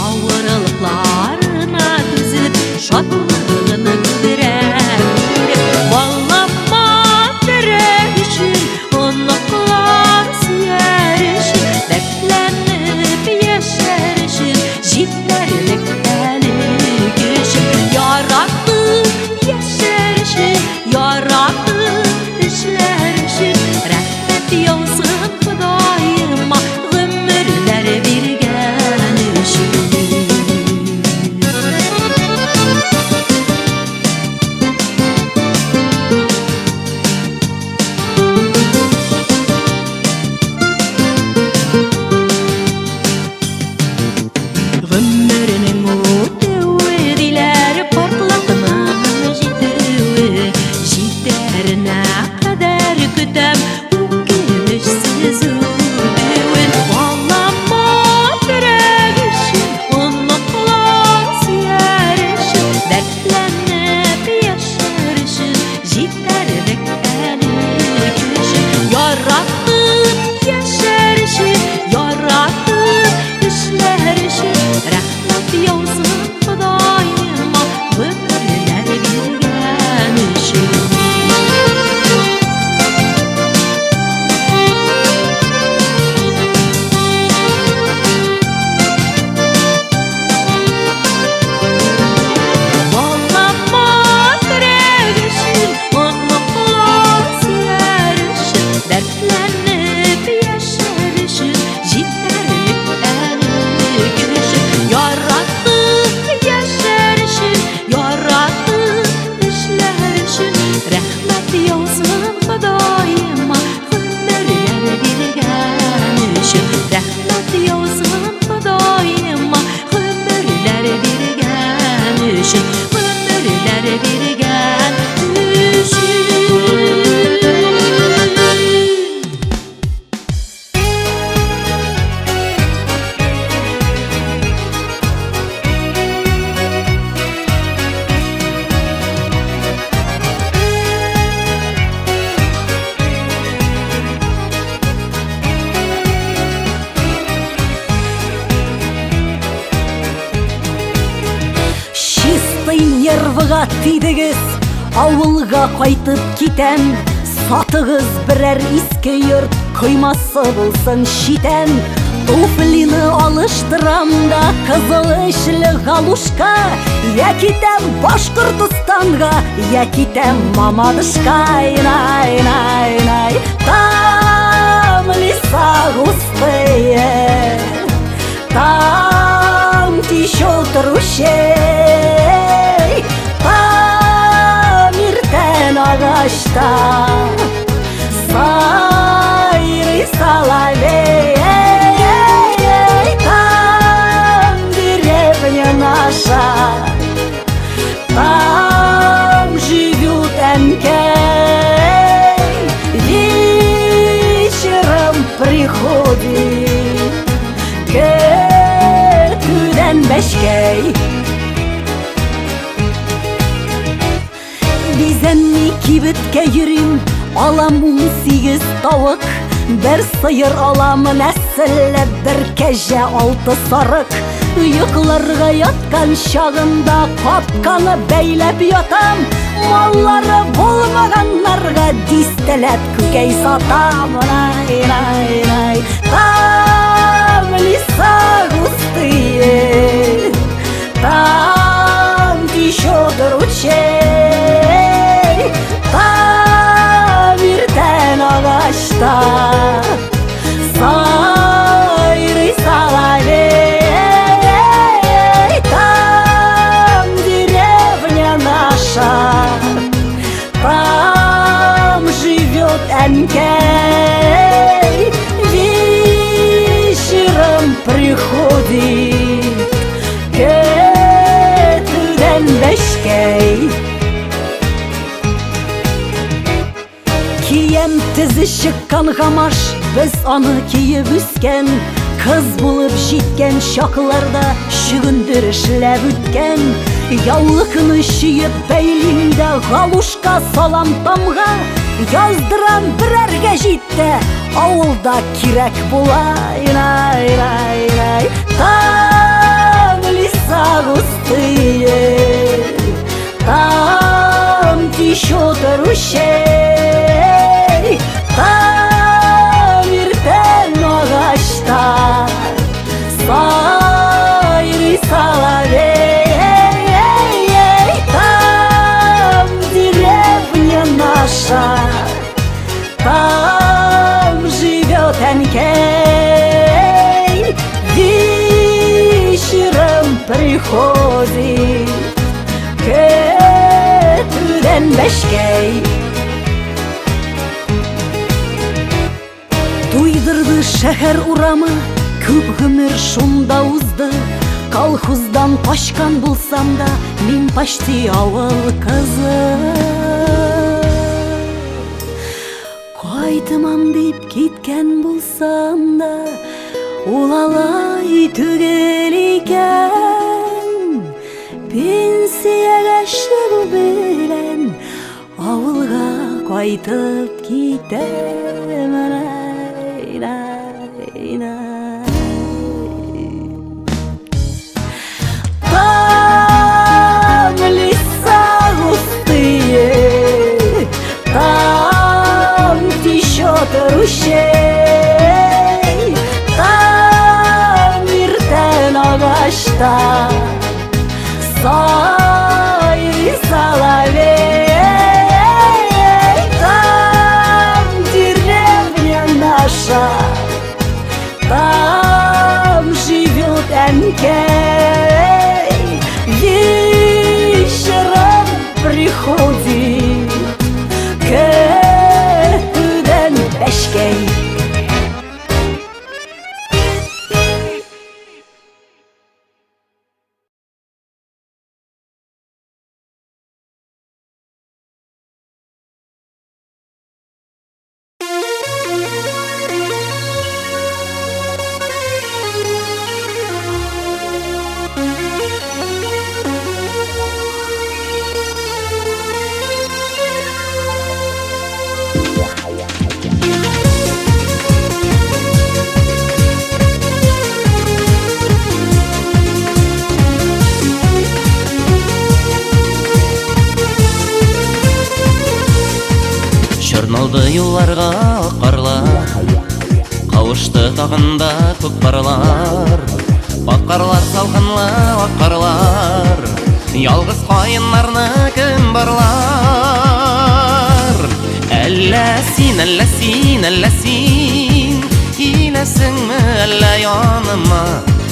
Ауырлықларына төзіліп шатлығына күлдірәк Балама тірек үшін ұнықлар сүйер үшін Дәртләніп яшәр үшін жетерлік әлік үшін Яратып яшәр үшін яратып эшләр үшін Рәхмәт яусын Құдайыма ғүмірләр бергән үшін Ғүмірінің өтуі диләр партлатының жетуі Жетеріне қадар күтәм өкінішсіз өтуін Балама тірек үшін ұнықлар сүйер үшін Дәртләніп яшәр үшін жетерлік әлік үшін Яратып яшәр үшін яратып эшләр үшін Рәхмәт яусын Құдайыма ғүмірләр бергән үшін Балама тірек үшін ұнықлар сүйер үшін Дәртләніп яшәр үшін жетерлік әлік үшін Яратып яшәр үшін яратып эшләр үшін Рәхмәт яусын Құдайыма ғүмірләр бергән үшін Рәхмәт яусын Құдайыма ғүмірләр бергән үшін ғүмірләр бергән үшін Чистый нервыға тидігіз, ауылға қайтып кетем Сатығыз бірәр иске йорт, құймасы болсын шитен Туфлины алыштырам да қызыл ішлі галушка Я кетем Башқұртстанға, я кетем Мамадышқа Ай-най-най-най Там леса густые Там течет ручей Там иртен ағашта Сайрый соловей Там деревня наша Там живет Энкей Вечером приходит Көтуден бәшкей Бизенни кибеткә йөрим Алам 18 тавык Бер сыйыр алам нәселләп Бер кәҗә 6 сарык Йокларга яткан чагында Капканы бәйләп ятам Маллары булмаганнарга Дистәләп күкәй сатам Ай-ай-ай Там леса густые Там течет ручей Там иртен ағашта Сайрый соловей Там деревня наша Там живет Энкей Вечером приходит Көтуден бәшкей Кием тізі шыққан ғамаш Біз аны киіп үскен Кыз болып жеткен шақыларда Шүгіндір ішләп үткен Яулықыны шиіп бәйлімді Галушка салам тамға Яздырам бірәрге жетті Ауылда кирәк була Там üşey Tam irten ağaçta Sayri salavey Tam деревня наша Там живет Энкей Вечером приходит Көтүден бешкей Туйдырды шәһәр урамы Күп гомер шунда узды Колхоздан качкан булсам да Мин почти авыл кызы Кайтымам дип киткән булсам да Ул алай түгел икән Пенсиягә чыгу белән Авылга кайтып китәм Там леса густые Там течет ручей Там иртен агачта Сайри соловей Там деревня наша Там живет Энкей Вечером приходит Көтүден бешкей Чорналды юлларга карлар Кавышты тагында күк карлар Баккарлар салкынлы аккарлар Ялгыз кайыннарны кем барлар Әллә син, әллә син, әллә син Киләсеңме әллә яныма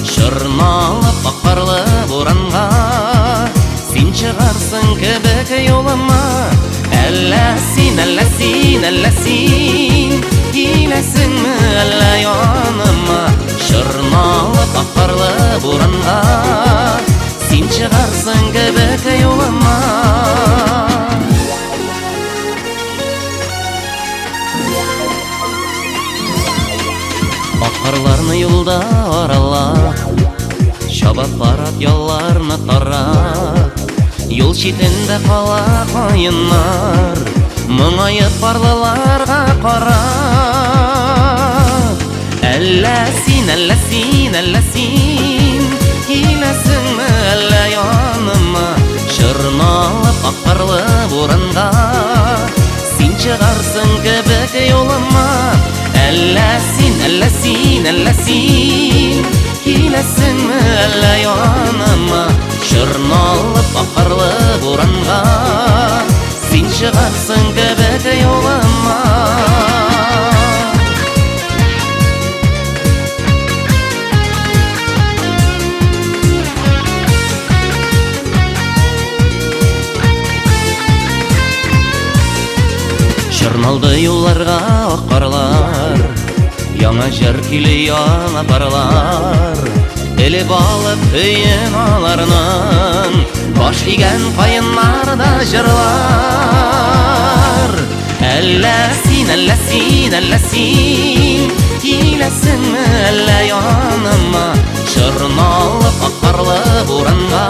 Чорналып баккарлы буранга Син чыгарсың кебек юлыма Әллә син, әллә син, әллә син Киләсеңме әллә яныма Чорналып аккарлы буранга Син чыгарсың кебек юлыма Аккарларны юлда аралап Чабап барат ялларны тарап Юл читендә кала кайыннар Моңаеп барлыларга карап Әллә син, әллә син, әллә син Киләсеңме әллә яныма Чорналып аккарлы буранга Син чыгарсың кебек юлыма Әллә син, әллә син, әллә син Киләсеңме әллә яныма Чорналып аккарлы буранга Син чыгарсың кебек юлыма Чорналды юлларга аккарлар Яңа җыр килә яңа парлар Элеп алып өен аларның Баш игән кайыннарда җырлар Әллә син, әллә син, әллә син Киләсеңме әллә яныма Чорналып аккарлы буранга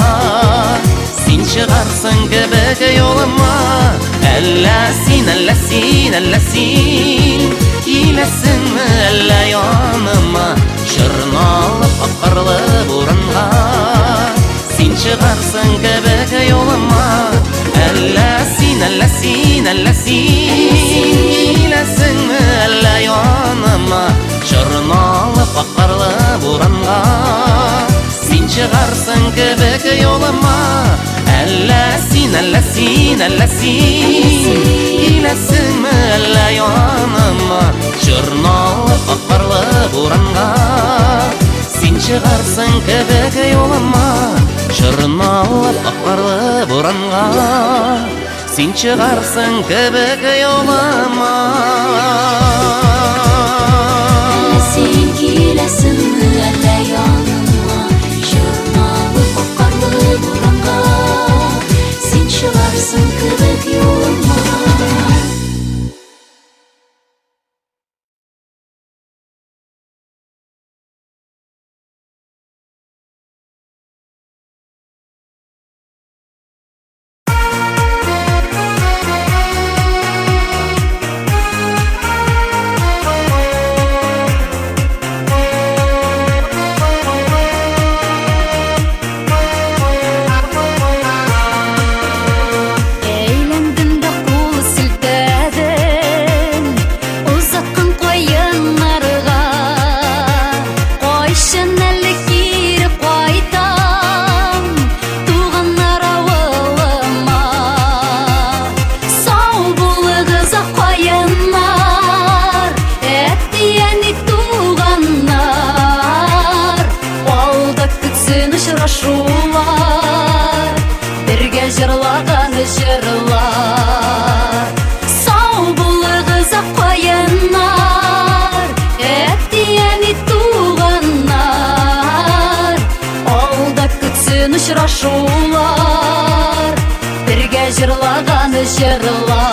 Син чыгарсың кебек юлыма Әллә син, әллә син, әллә син Киләсеңме әллә яныма Чорналып аккарлы буранга Син чыгарсың кебек юлыма Әллә син, әллә син әллә син киләсеңме әллә яныма жырналып аккарлы буранга син чыгарсың кебек юлыма әллә син киләсеңме әллә яныма жырналып аккарлы буранга син чыгарсың кебек юлыма жырналып аккарлы буранга син чыгарсың кебек юлыма Син киләсеңме әллә яныма жырналып аккарлы буранга син чыгарсың кебек юлыма Бірге жырлаған жырлар Сау булыгыз аққайынар Әттияни туғанар Алда күтсін ұшырашулар Бірге жырлаған жырлар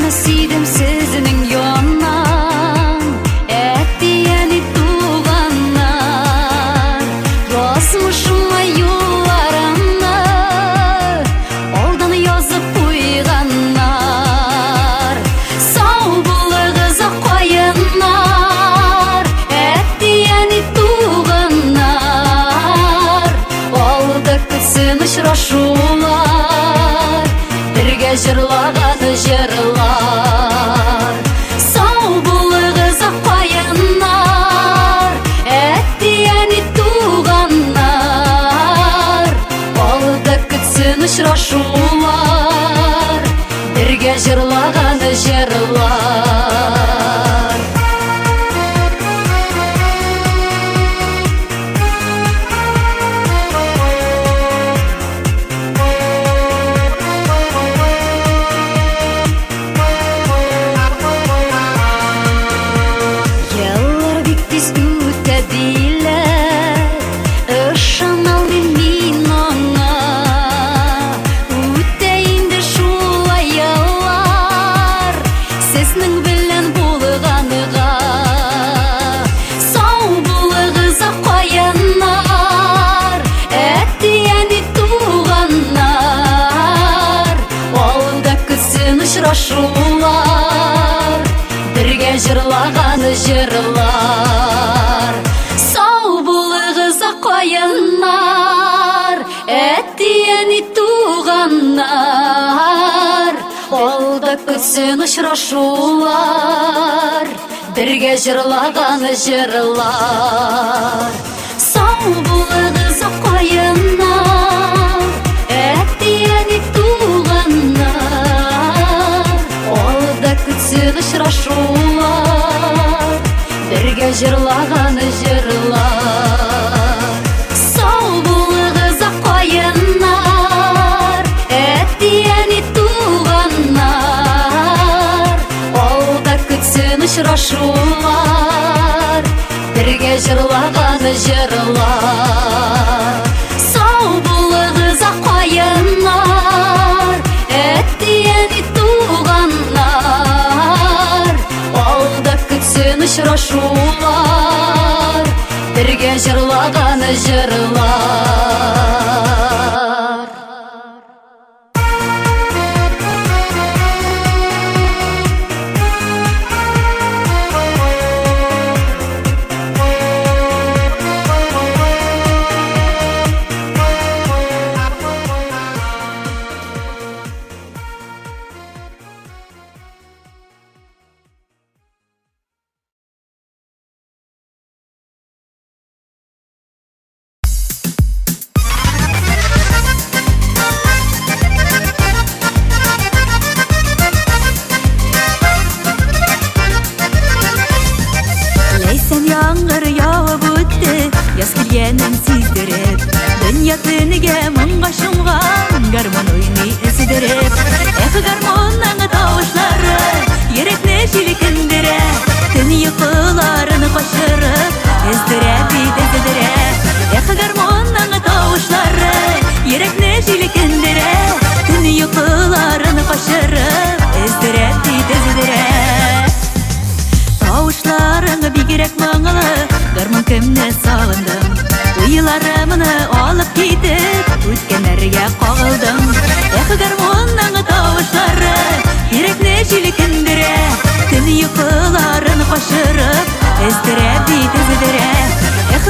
Сидим сезінің йоннан Әттияни туғаннар Ясмышыма юлараны Олдан язып қойғаннар Сау булыгыз аққайынар Әттияни туғаннар Олда күтсін ұшырашулар Бірге жырлаған жырлар Сау булыгыз аққайынар Әттияни туғанар Алда күтсін ұшырашулар Бірге жырлаған жырлар Ұшырашулар Бірге жырлаған жырлар Сау булыгыз аққайынар Әттияни туғанар Алда күтсін ұшырашулар Бірге жырлаған жырлар Сау булыгыз аққайынар Әттияни туғанар Алда күтсін ұшырашулар Бірге жырлаған жырлар Сау булыгыз аққайынар Әттияни туғанар Алда күтсін ұшырашулар Бірге жырлаған жырлар Сау булыгыз аққайынар Әттияни туғанар Алда күтсін ұшырашулар Бірге жырлаған жырлар dünya teniге mыңға шумған гармон ойны эзидереп гармонның тавышлары ерекне жиликендере түн йокыларын качырып эздереп эзидере гармонның тавышлары ерекне жиликендере түн йокыларын качырып эздереп эзидере тавышларың бигерәк маңлы гармон кемне сагындым уйларымны алып китеп үткәннәргә кагылдым гармонның тавышлары йөрәкне җилкендерә төн йокыларын качырып эздереп эзидерә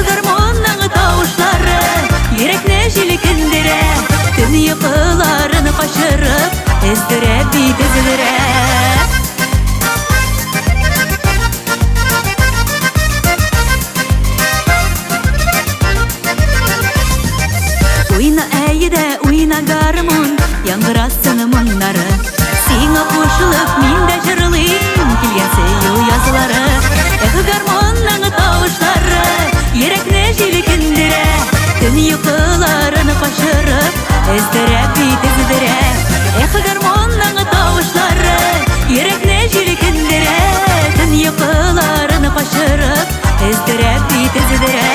гармонның тавышлары йөрәкне җилкендерә төн йокыларын качырып эздереп эзидерә Уйна әйдә, уйна гармон, яңгырасын моңнары. Сиңа кушылып мин дә җырлыйм, килгән сөю язлары. Гармонның тавышлары йөрәкне җилкендерә, төн йокыларын качырып, эздереп эзидерә. Гармонның тавышлары йөрәкне җилкендерә, төн йокыларын качырып, эздереп эзидерә.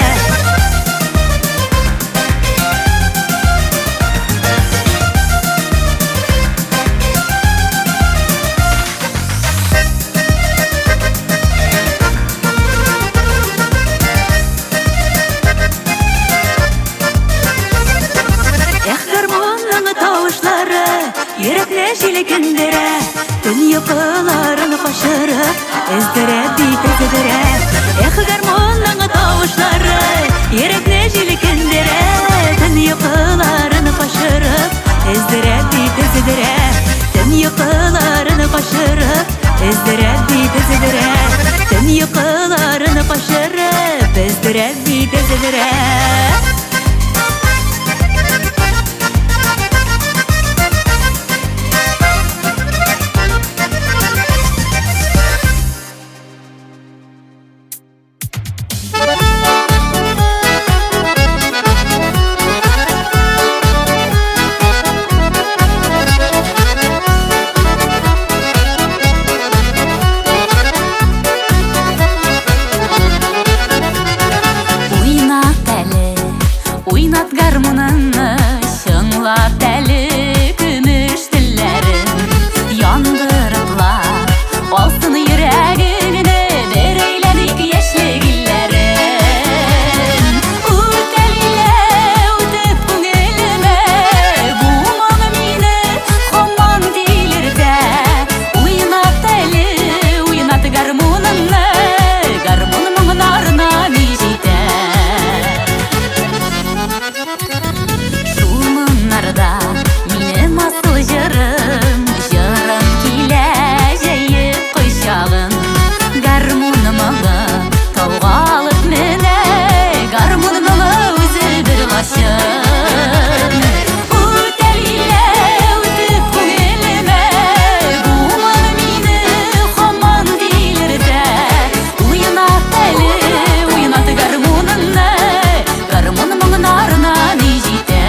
Йөрәкне җилкендерә, төн йокыларын качырып, эздереп эзидерә. Гармонның тавышлары йөрәкне җилкендерә, төн йокыларын качырып, эздереп эзидерә. Төн йокыларын качырып, эздереп эзидерә. Төн йокыларын качырып, эздереп эзидерә. Уйнат гармоныңны, шыңлап әлі күміш телләрен яндырыпла, алсын йөрәгеңне бер әйләнек яшьлек илләрен. Үтәлилә үтеп күңелемә, бу моң мине һаман дилертә. Уйнат әле, уйнат гармоныңны, гармон моңнарына җитә. Шулмыннарда минем асыл җырым, җырым килә җәеп койчагын. Гармон моңы тауга алып менә, гармон моңы үзе бер гашык. Үтәлилә үтеп күңелемә, бу моң мине һаман дилертә. Уйнат әле, уйнат гармоныңны, гармон моңнарына җитә.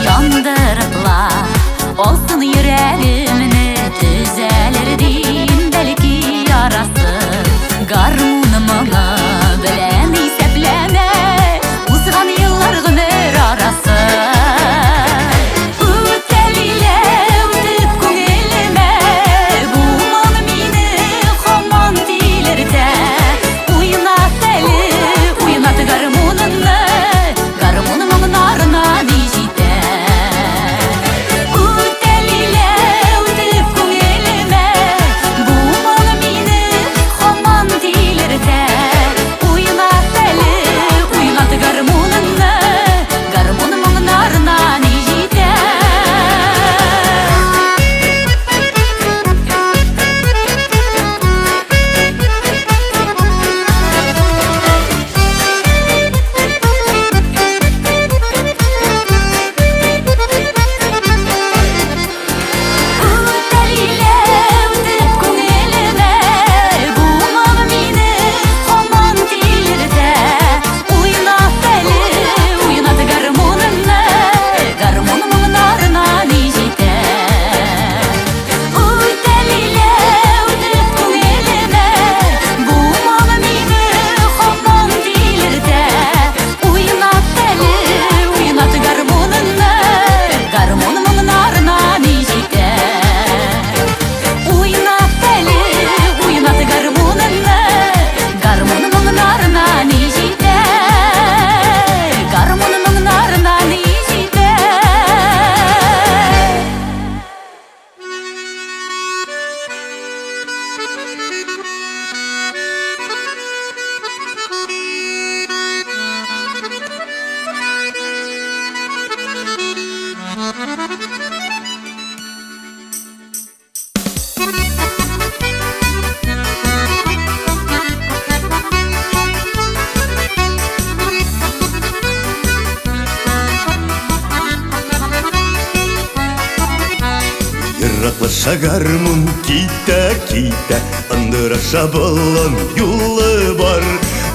Яндырыпла, алсын йөрәгемне, төзәлер дин бәлки ярасы. Гармон моңы белән исәпләнә, узган еллар гомер арасы. Үтәлилә үтеп күңелемә, бу моң мине һаман дилертә. Уйнат әле, уйнат гармоныңны, гармон моңнарына җитә. Үтәлилә үтеп күңелемә, Yıraklaşa garmun kita Andıraşa balon yolu var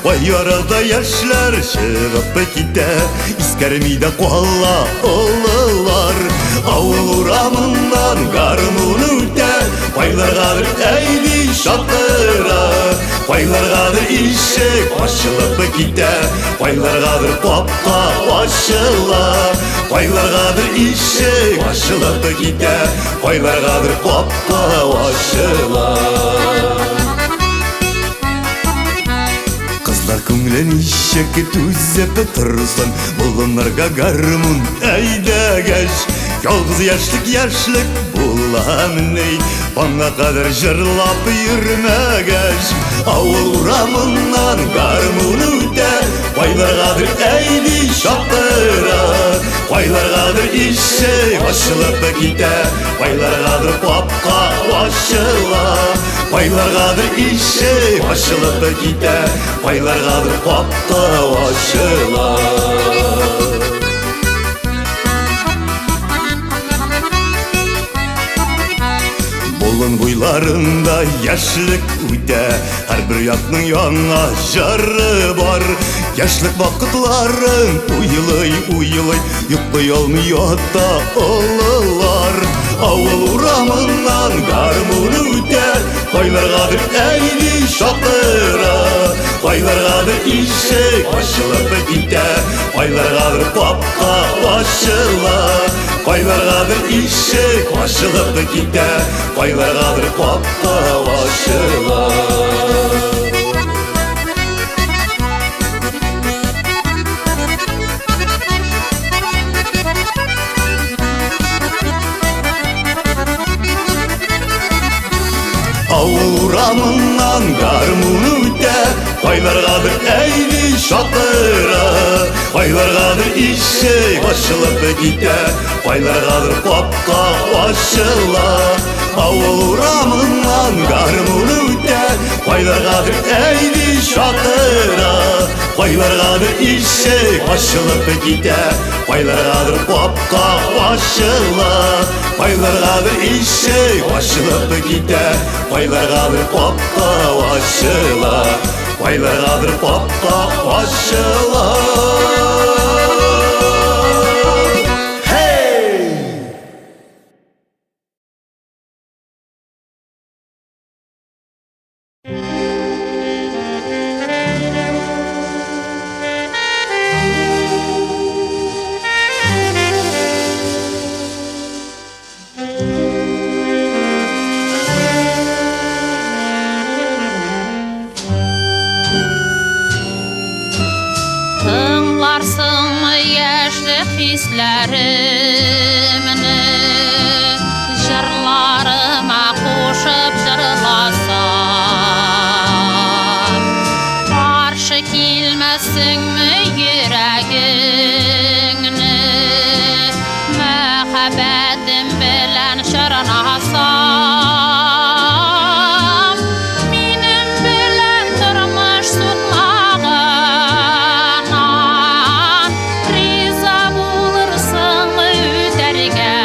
Vay arada yaşlar şırapı kita İskermide kolla oğlular Avul uramından garmun üte Paylargadır eydi şatıra Paylargadır işek başılıp gite Paylargadır popka başıla Paylargadır işek başılıp gite Paylargadır popka başıla Kızlar көңілін işek түзеп тұрсын Бұлынарға гармун әйді кәш Yalğız yaşlık bulamın ey Bana kadar jırlap yürümegeş Avul uramından garmunu de Paylargadır eydi şapıra Paylargadır işe başılıp gide Paylargadır popka başıla Paylargadır işe başılıp gide Paylargadır popka başıla Bolun boylarında yaşlık uyda Her bir yakның яңа жары бар Yaşlık vakıtların uyılay Yuklay olmay ata oğlular Avul uramından garmun üter Paylargadır eydi şatıra Paylargadır işek başılıp gide Paylargadır popka başıla Paylargadır işek başılıp gide Paylargadır popka başıla Avul uramından garmunu de Paylargadır eydi şatıra Paylargadır işe başılıp gide Paylargadır popka başıla Avul uramından garmunu de Paylargadır eydi şatıra Paylargadır işe başılıp gide Paylargadır popka başıla Paylargadır işe başılıp gide Paylargadır popka başıla Paylargadır popka başıla Hislerimni jırlarıma koşup jırlasam Karşı kilmesinmi yüreğini Muhabbetim bilen şırnasam Benim bilen turmuş tutmağına Riza bulursun üterge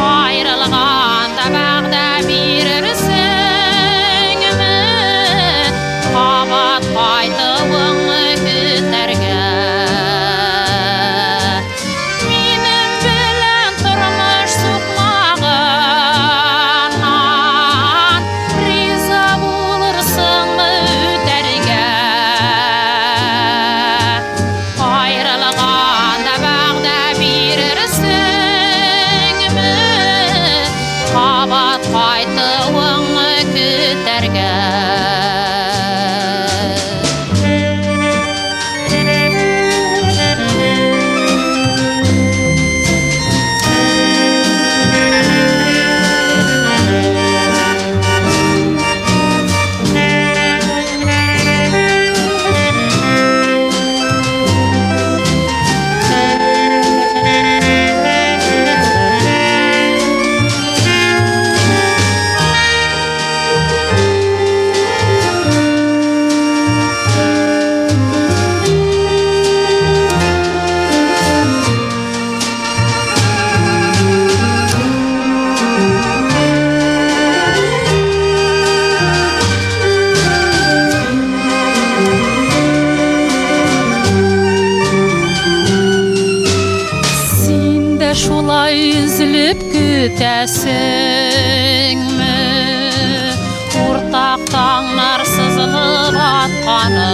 Ayrılganda bağda birirsin mi Kabat kaytıvını küterge Benim bilen turmuş Үзіліп күтәсіңмі Ортақ таңнар сызылып атқаны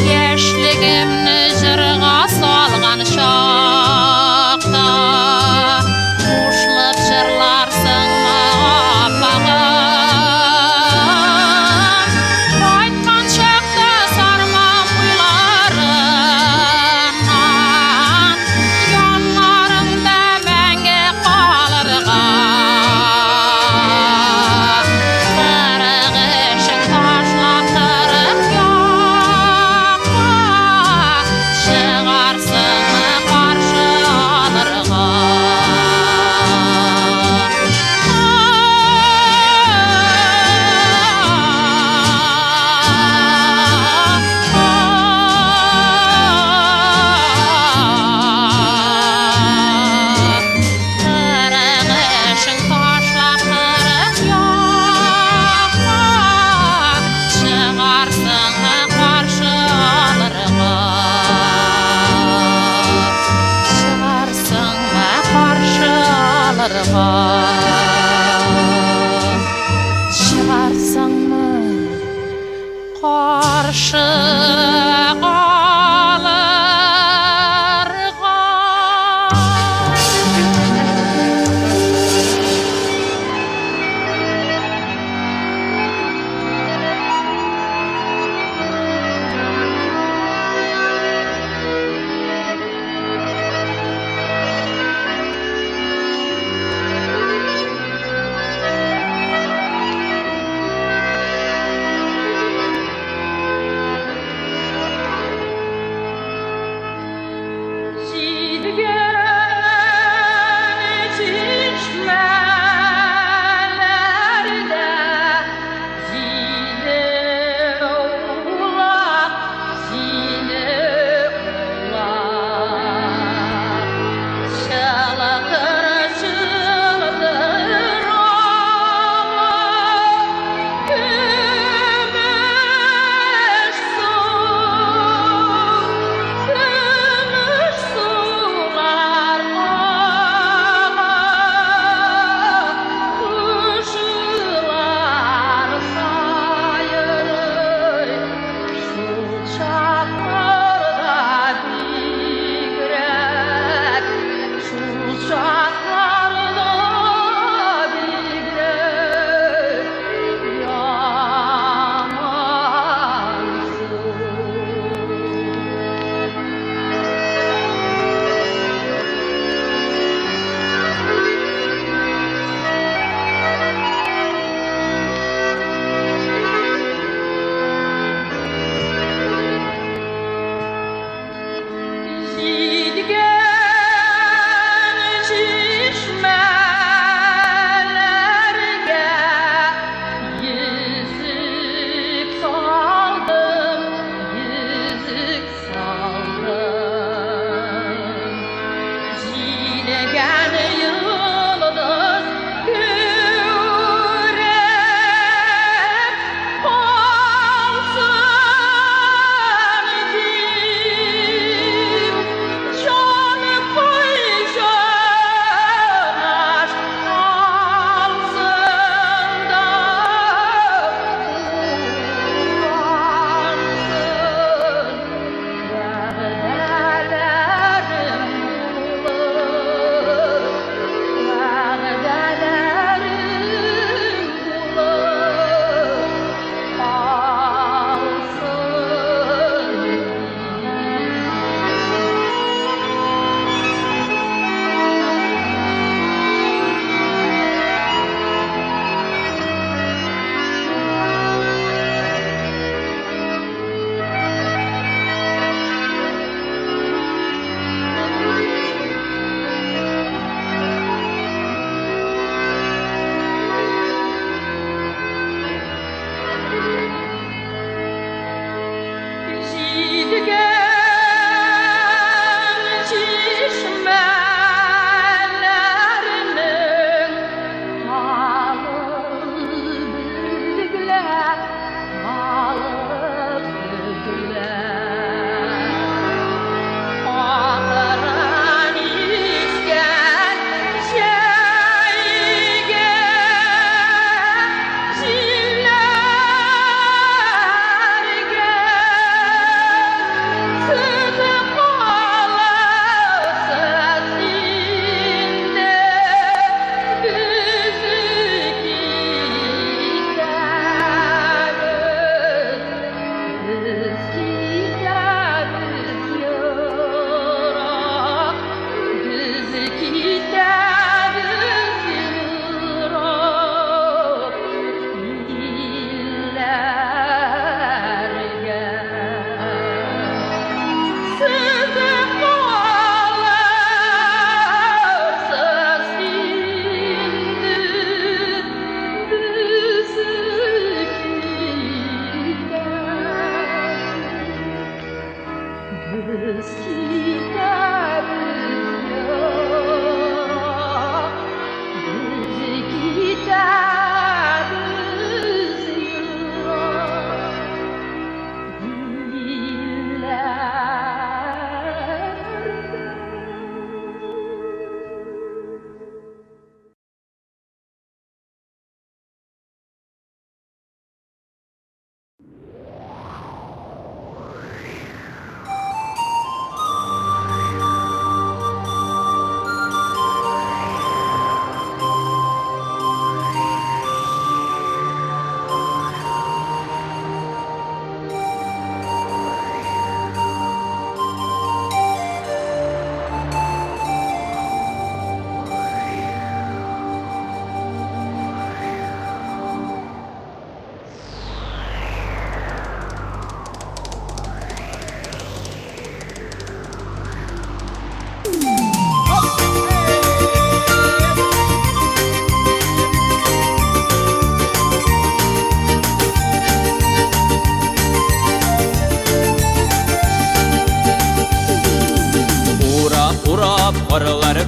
Кешлігімні жырға салған шақта Қушылып жырларсың аппағым Айтқан шақта сарман бұйларынан Янларыңда мәңгі қалырған Қырығышың ташлап тұрып яққа Шығарсың қаршы алырға Қырығышың ташлап тұрып яққа Шығарсың қаршы алырға Шығарсың қаршы алырға Шығарсың қаршы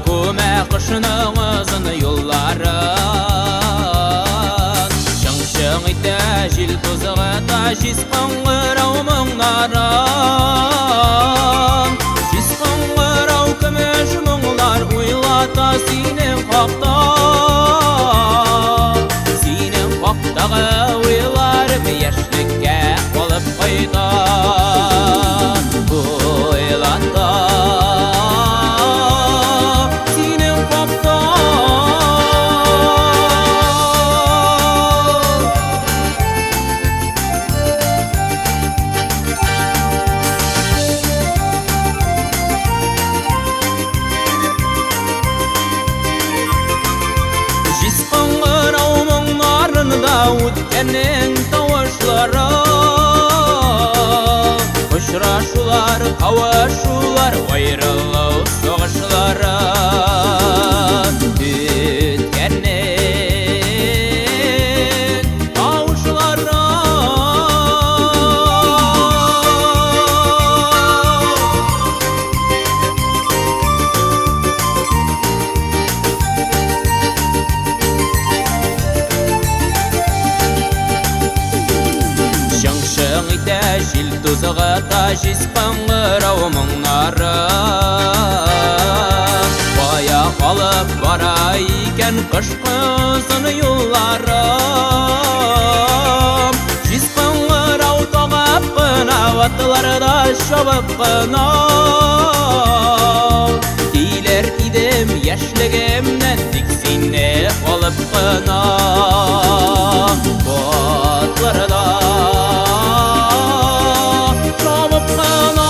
көмә қышының ұзын юлларын шың-шың ите жел тозығы та жез қыңғырау мұңларын жез қыңғырау күміш мұңлар ойлата сенен қақта сенен қақтағы ойларым яшілікке қолып қайта ойлата сенен қақта жез қыңғырау мұңларында өткеннің тауышлары ұшырашулар, қауышулар, айрылау соғышлары өткеннің тауышлары шың-шың ите жел тозығы та жез қыңғырау мұңнары бая қалып бара екен қыш қызын юлларым жез қыңғырау тоғап қына атыларда шабып қына кейлер тидім яшілігімнен тек сені қалып қына батларда шабып қана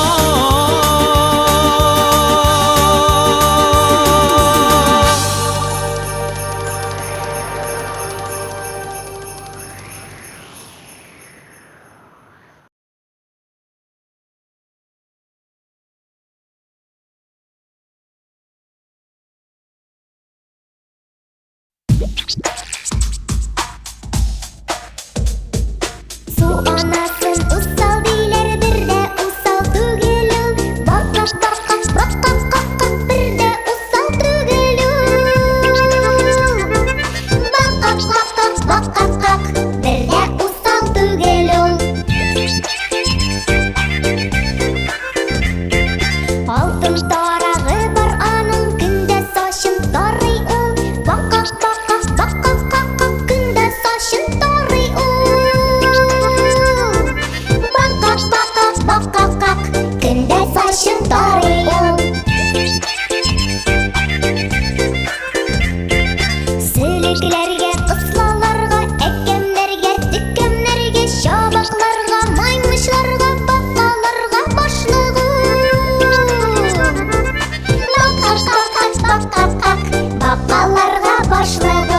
Су анасын усал дейлер, бірде усал түгелу. Бақақ, бақақ, бақақ, қақақ, бірде усал түгелу. Бақақ, бақақ, бақақ, қақ, бірде усал түгелу. Алтын тарағы бар аның, күнде сашын тарый ол. Бақақ, бақақ, бақақ, қақақ, күнде сашын тарый ол. Бақақ, бақақ, бақақ, қақ, күнде сашын тарый ол. Сүліклерге, қыслаларға, әкемдерге, дүкемдерге, шабақларға, маймышларға, бақаларға башлығы. Бақақ, бақақ, бақақ, қақ, бақаларға башлығы.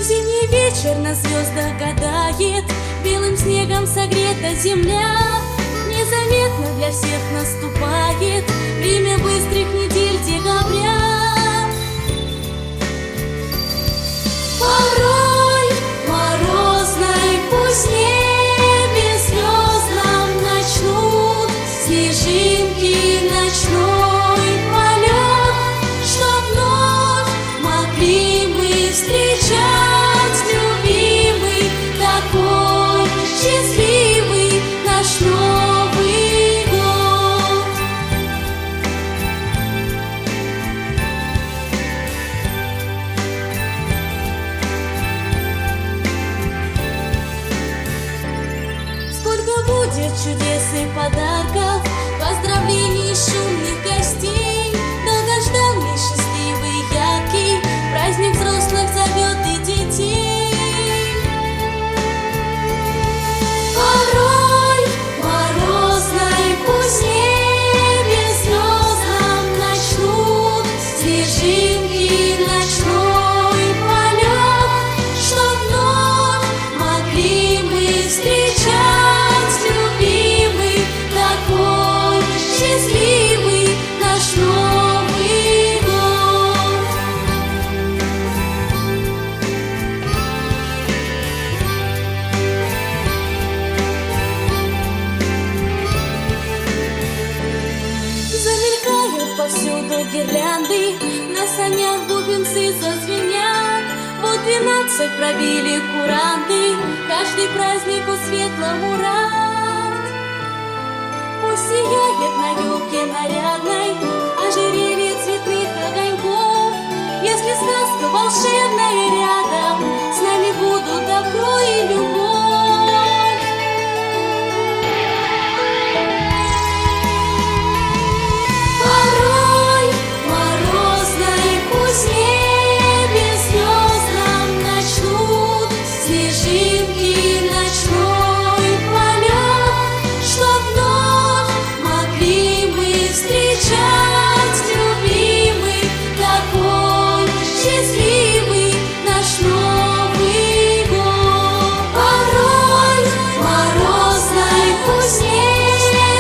Зимний вечер на звездах гадает, белым снегом согрета земля. Незаметно для всех наступает время быстрых недель декабря. Порой морозной пусть небе звездам начнут снежинки ночной полет, чтоб вновь могли мы встречать любимый, такой счастливый наш Новый год. Сколько будет чудес и подарков, поздравлений, шумных гостей, долгожданный, счастливый, яркий праздник взрослых зовет и детей. Порой морозной пусть небе звездам начнут снежинки ночной полет, чтоб вновь 12 пробили куранты, каждый празднику светлому рад. Пусть сияет на елке нарядной ожерелье цветных огоньков. Если сказка волшебная рядом, с нами будут добро и любовь. Порой в морозной кузне беззвездном начнут снежинки ночной полет, чтоб вновь могли мы встречать любимый, такой счастливый наш Новый год. Порой в морозной кузне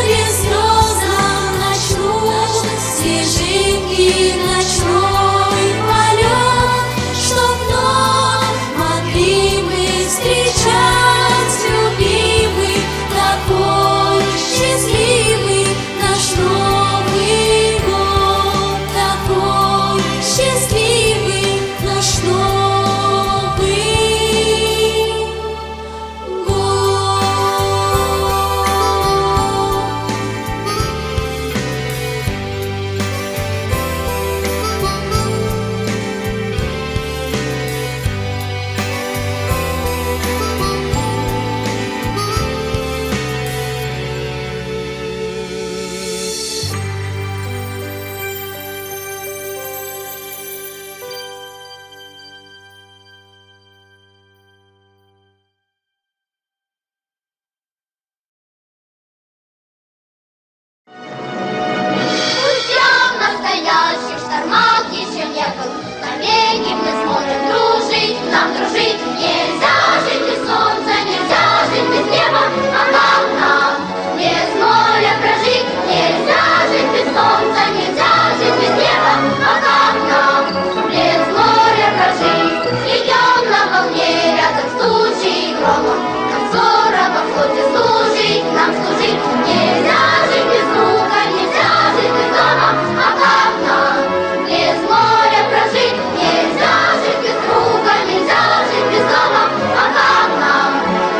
беззвездном начнут снежинки ночной полет, чтоб вновь могли мы встречать любимый, такой счастливый наш Новый год, такой счастливый наш Новый год. Пусть я в настоящих штормах еще не был, навеки мы сможем дружить, нам дружить. Нельзя жить без солнца, нельзя жить без неба, а как нам без моря прожить? Нельзя жить без солнца, нельзя жить без неба, а как нам без моря прожить? Идем на волне рядом с тучей и громом, нам здорово в флоте служить, нам служить. Нельзя жить без звука, нельзя жить без дома, а как нам без моря прожить? Нельзя жить без друга, нельзя жить без дома, а как нам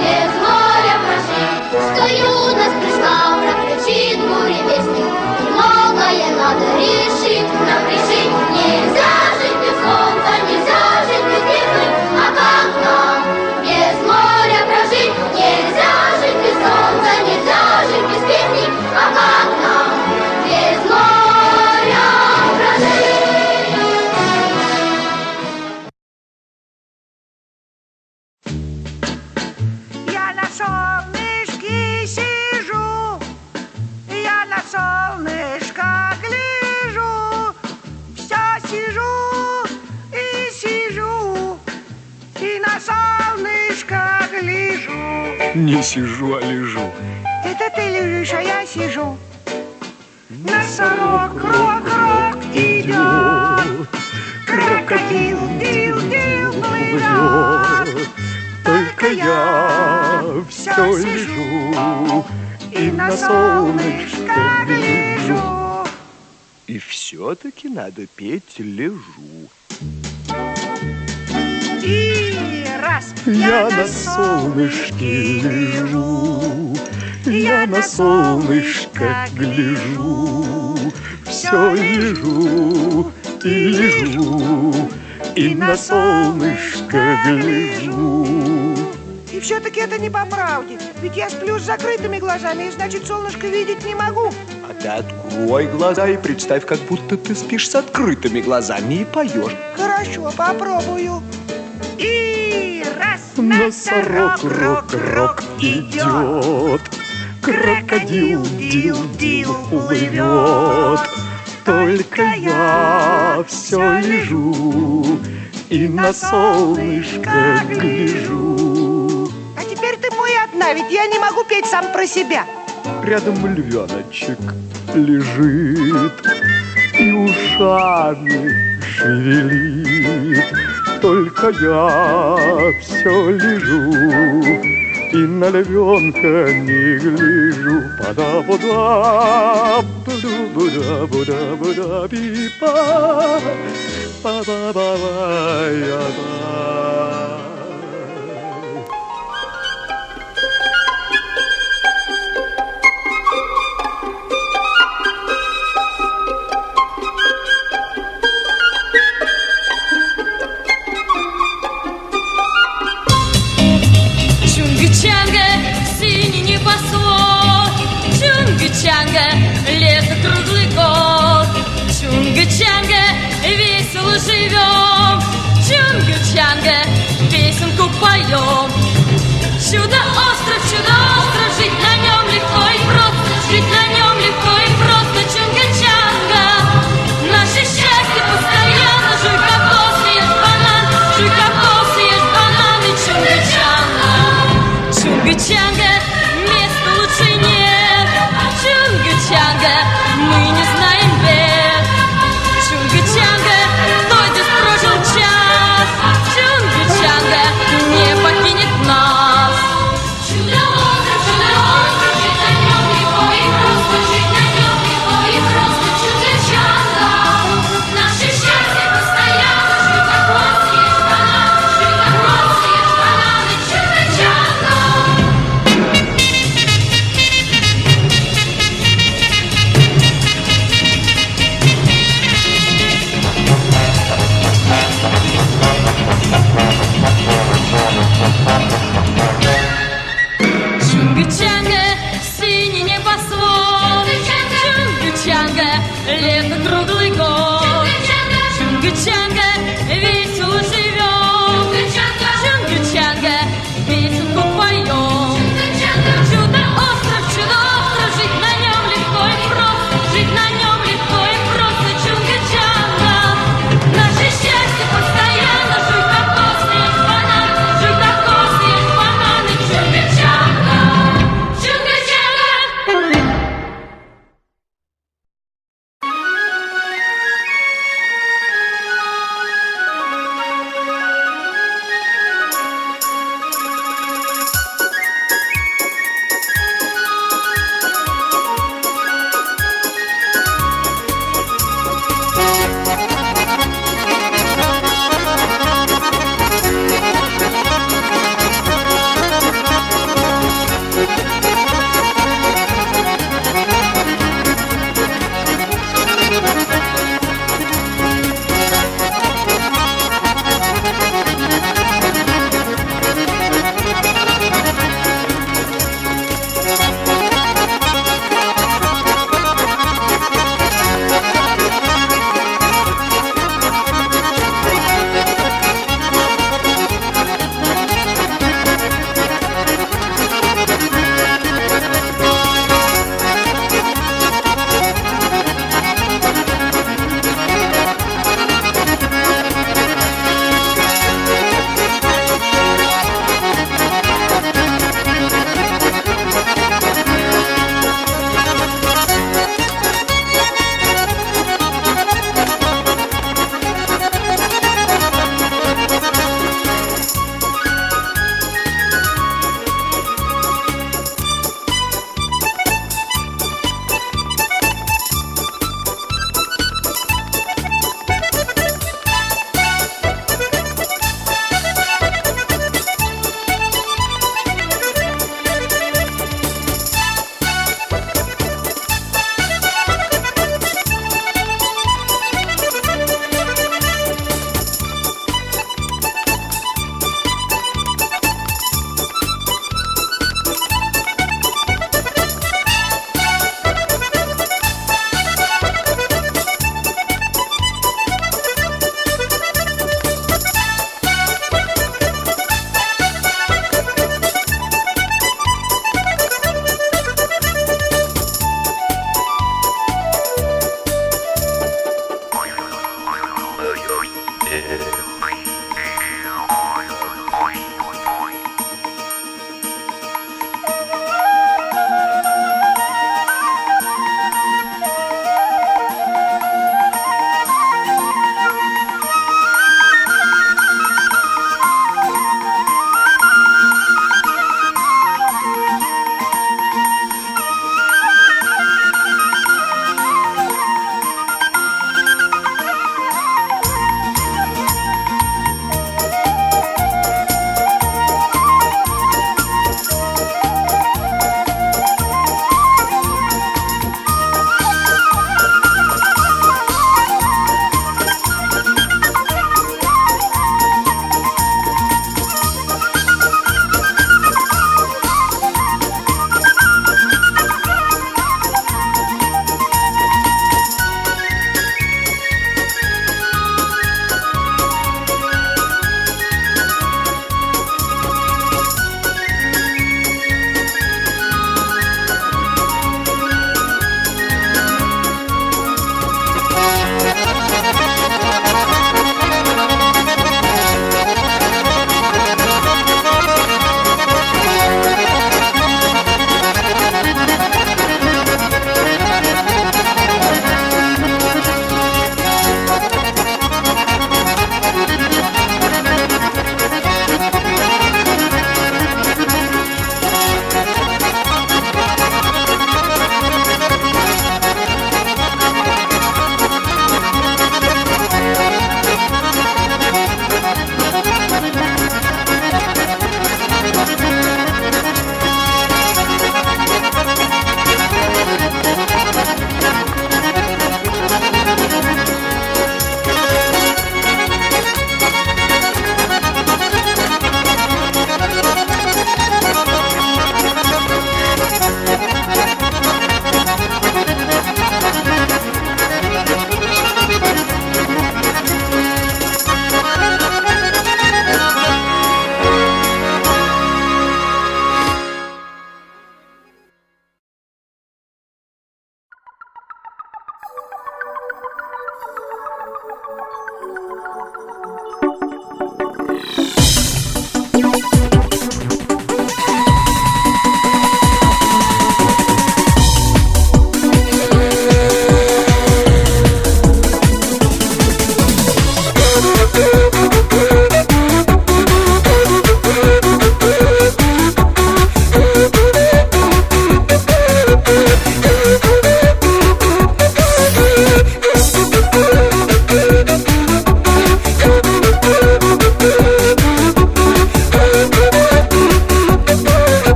без моря прожить? Что юность пришла, проключит бури вестник, и многое надо решить, нам решить. Нельзя жить без солнца, нельзя жить без весны, а как нам без моря прожить? Нельзя жить без солнца, нельзя жить без песни, а как нам без моря прожить? Я на солнышке сижу, я на солнышко гляжу, все сижу и сижу, и на солнышко гляжу. Не сижу, а лежу. Это ты лежишь, а я сижу. Носорог, рок, идет, крокодил, дил, плывет. Только я все лежу и на солнышко гляжу. И все-таки надо петь лежу. И раз Я на солнышке лежу, я на солнышко гляжу, все лежу и лежу, и на солнышко гляжу. И все-таки это не по правде. Ведь я сплю с закрытыми глазами, и значит, солнышко видеть не могу. А ты открой глаза и представь, как будто ты спишь с открытыми глазами и поешь. Хорошо, попробую. И раз Носорог, рок, идет, крокодил, дил, плывет. Только я все лежу и на солнышко гляжу. А теперь ты пой одна, ведь я не могу петь сам про себя. Рядом львеночек лежит и ушами шевелит. Только я все лежу и на львенка не гляжу. Пада-буда, буда-буда-буда-буда-пипа. Чунгачанга, синий небосвод, Чунгачанга, лето круглый год. Чунгачанга, весело живем, Чунгачанга, песенку поем. Чудо-остров, жить на нем легко и просто, жить на нем легко и просто. Чунгачанга, наше счастье постоянно. Жуй кокос, ешь банан, жуй кокос, ешь банан и Чунгачанга. Чунгачанга, места лучше нет. Чунгачанга, мы не знаем бед. Чунгачанга, кто здесь прожил час? Чунгачанга, не покинет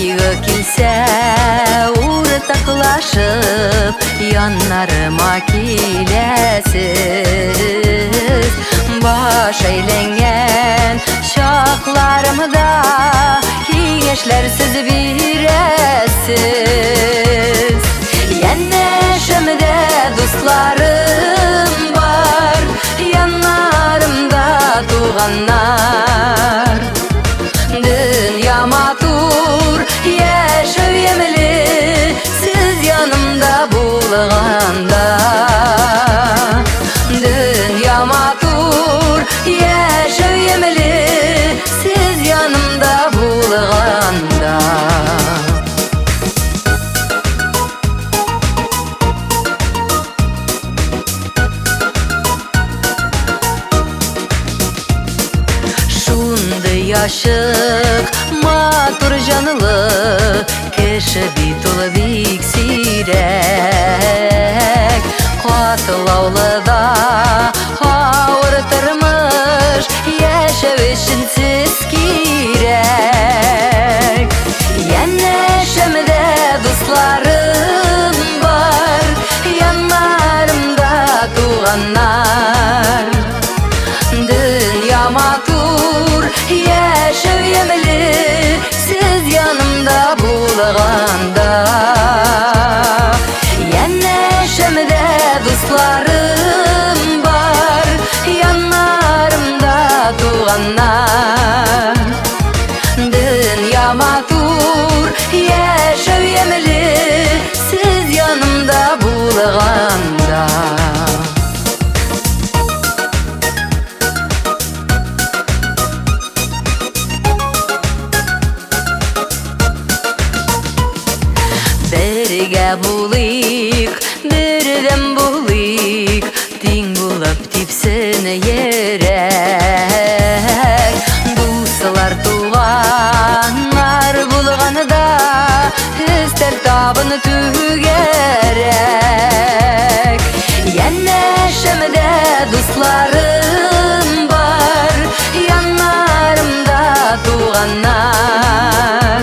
кайгы келсе уртаклашып яннарыма килесиз баш әйләнгән шакларымда киңәшләр сез бирәсез янәшемдә дусларым бар яннарымда туганнар дөнья матур яшәү ямьле сез янымда булганда дөнья матур яшәү ямьле сез янымда булганда Yaşık, matur canlı Kişi bit ol bik sirek Katılawlı da Ağırtırmış Yaşav için siz kirek Yanneşimde dostlarım var Yanlarımda tuğanlar Dünya matur Yaşav yemli siz yanımda bulganda Yanneşimde dostlarım var Yanlarımda tuğanlar Dünya matur Yaşav yemli siz yanımda bulganda Birge bulayık, birden bulayık Din bulup tipsini yerek Dostlar tuğanlar bulganıda İster tabını tügerek Yanneşimde dostlarım var Yanlarımda tuğanlar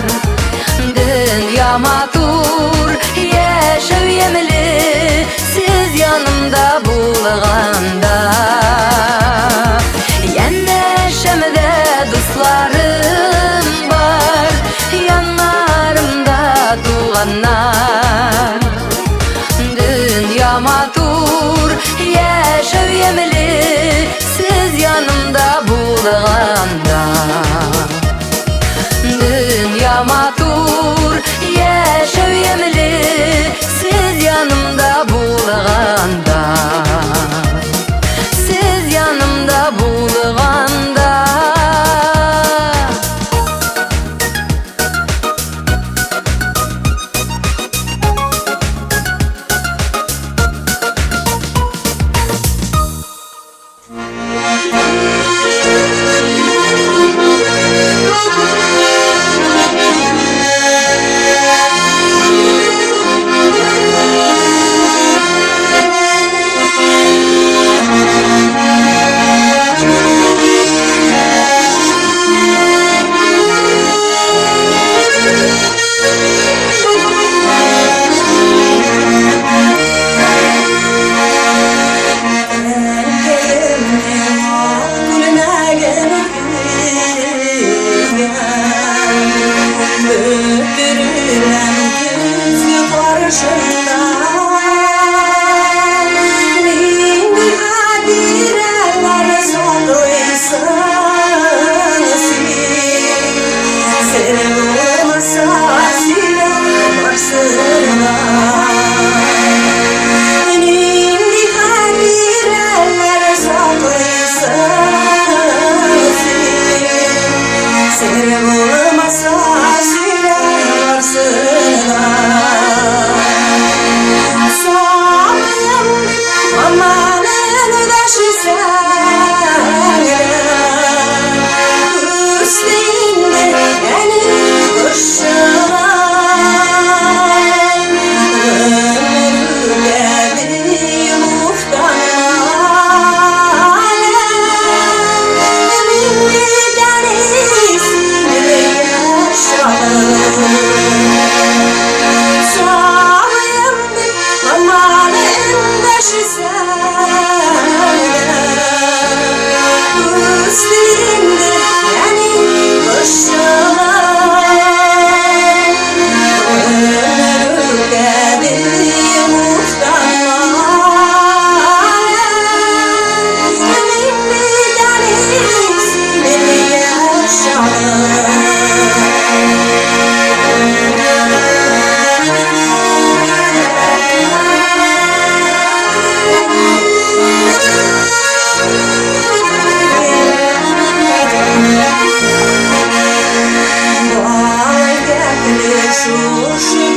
Dünya matur yaşav yemli siz yanımda bulganda Yanneşimde dostlarım var yanlarımda tuğanlar Dünya matur yaşav yemli siz yanımda bulganda Dünya matur yaşav Push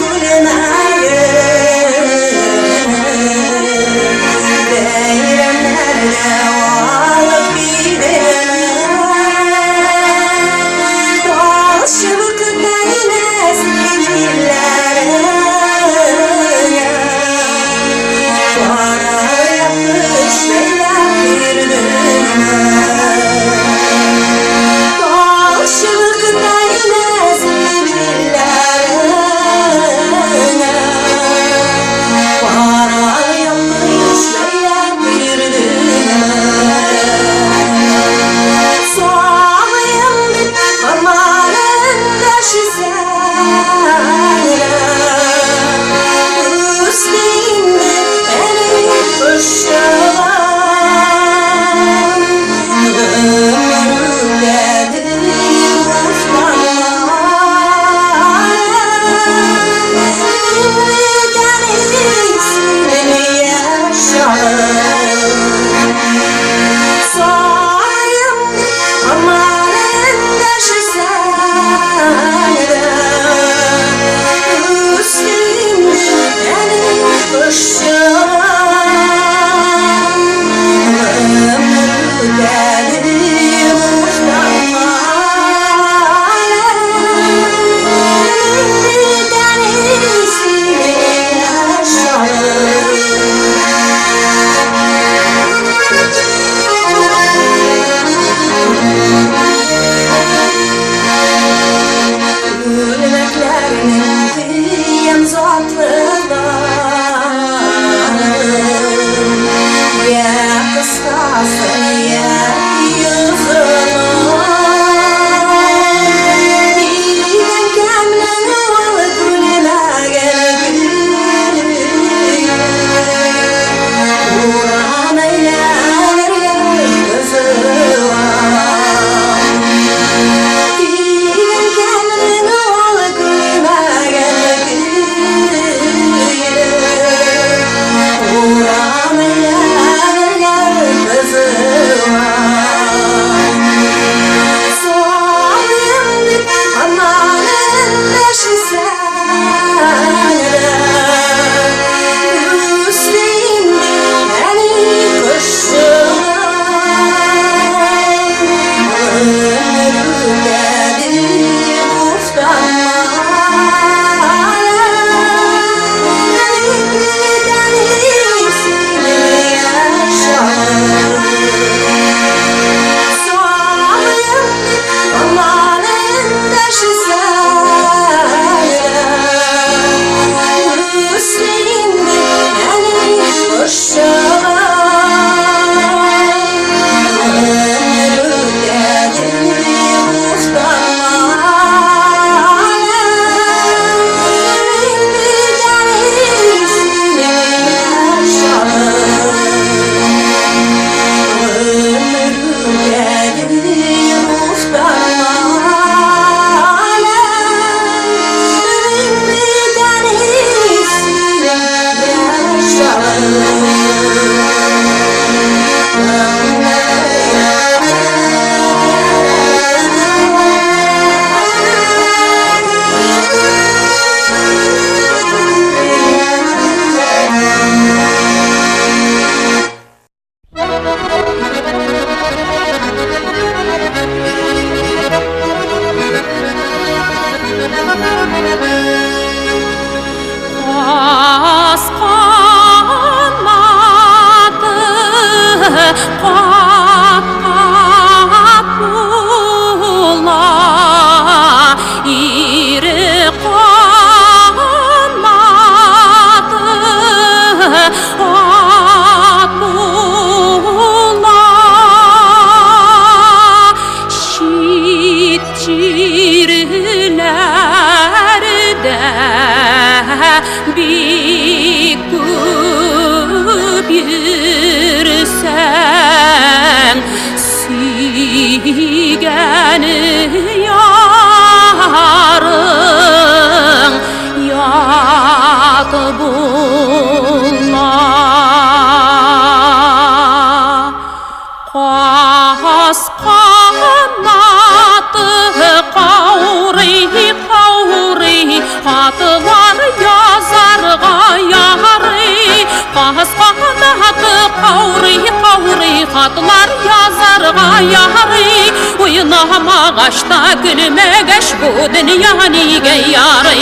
Hatlar yazarga yarı Qasqanatı qavri Hatlar yazarga yarı Oynama qaşta gülme geç bu dünya nige yarı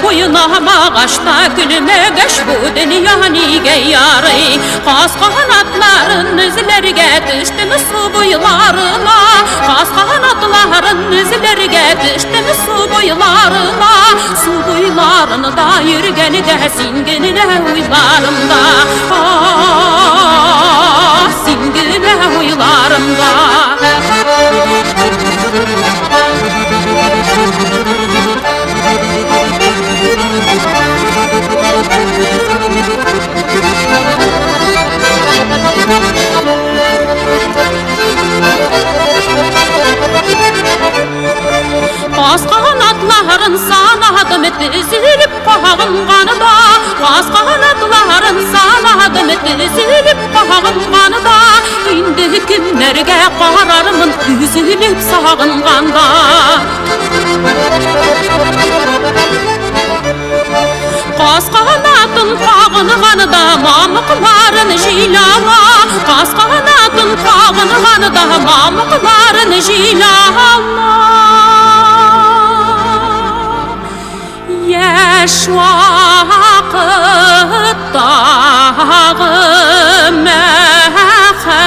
Oynama qaşta gülme geç bu dünya nige yarı Qasqanatların izlerge düştüm su boylarına Qasqanatların izlerge düştüm su boylarına Su boylarında yürgeni de singinine uylarımda Singinine uylarımda Qasqanatların sanadım dizilip qağınğanıda Qasqanatların sanadım dizilip qağınğanıda İndi kimlerge qararımın üzülüp sağınğanda Qasqanatın qağınğanıda mamıqların jilama Qasqanatın qağınğanıda mamıqların jilama Yaş vaqtdağı məxəbbət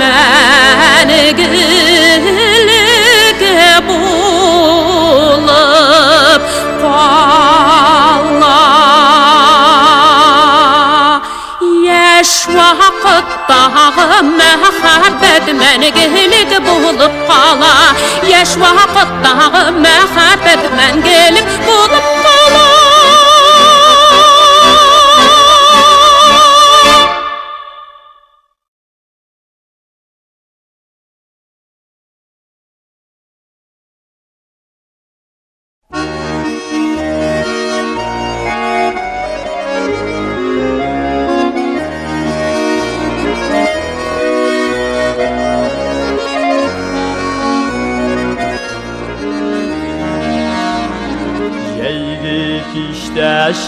məni gülük bulub qala Yaş vaqtdağı məxəbbət məni gülük bulub qala Yaş vaqtdağı məxəbbət mən gelib bulub qala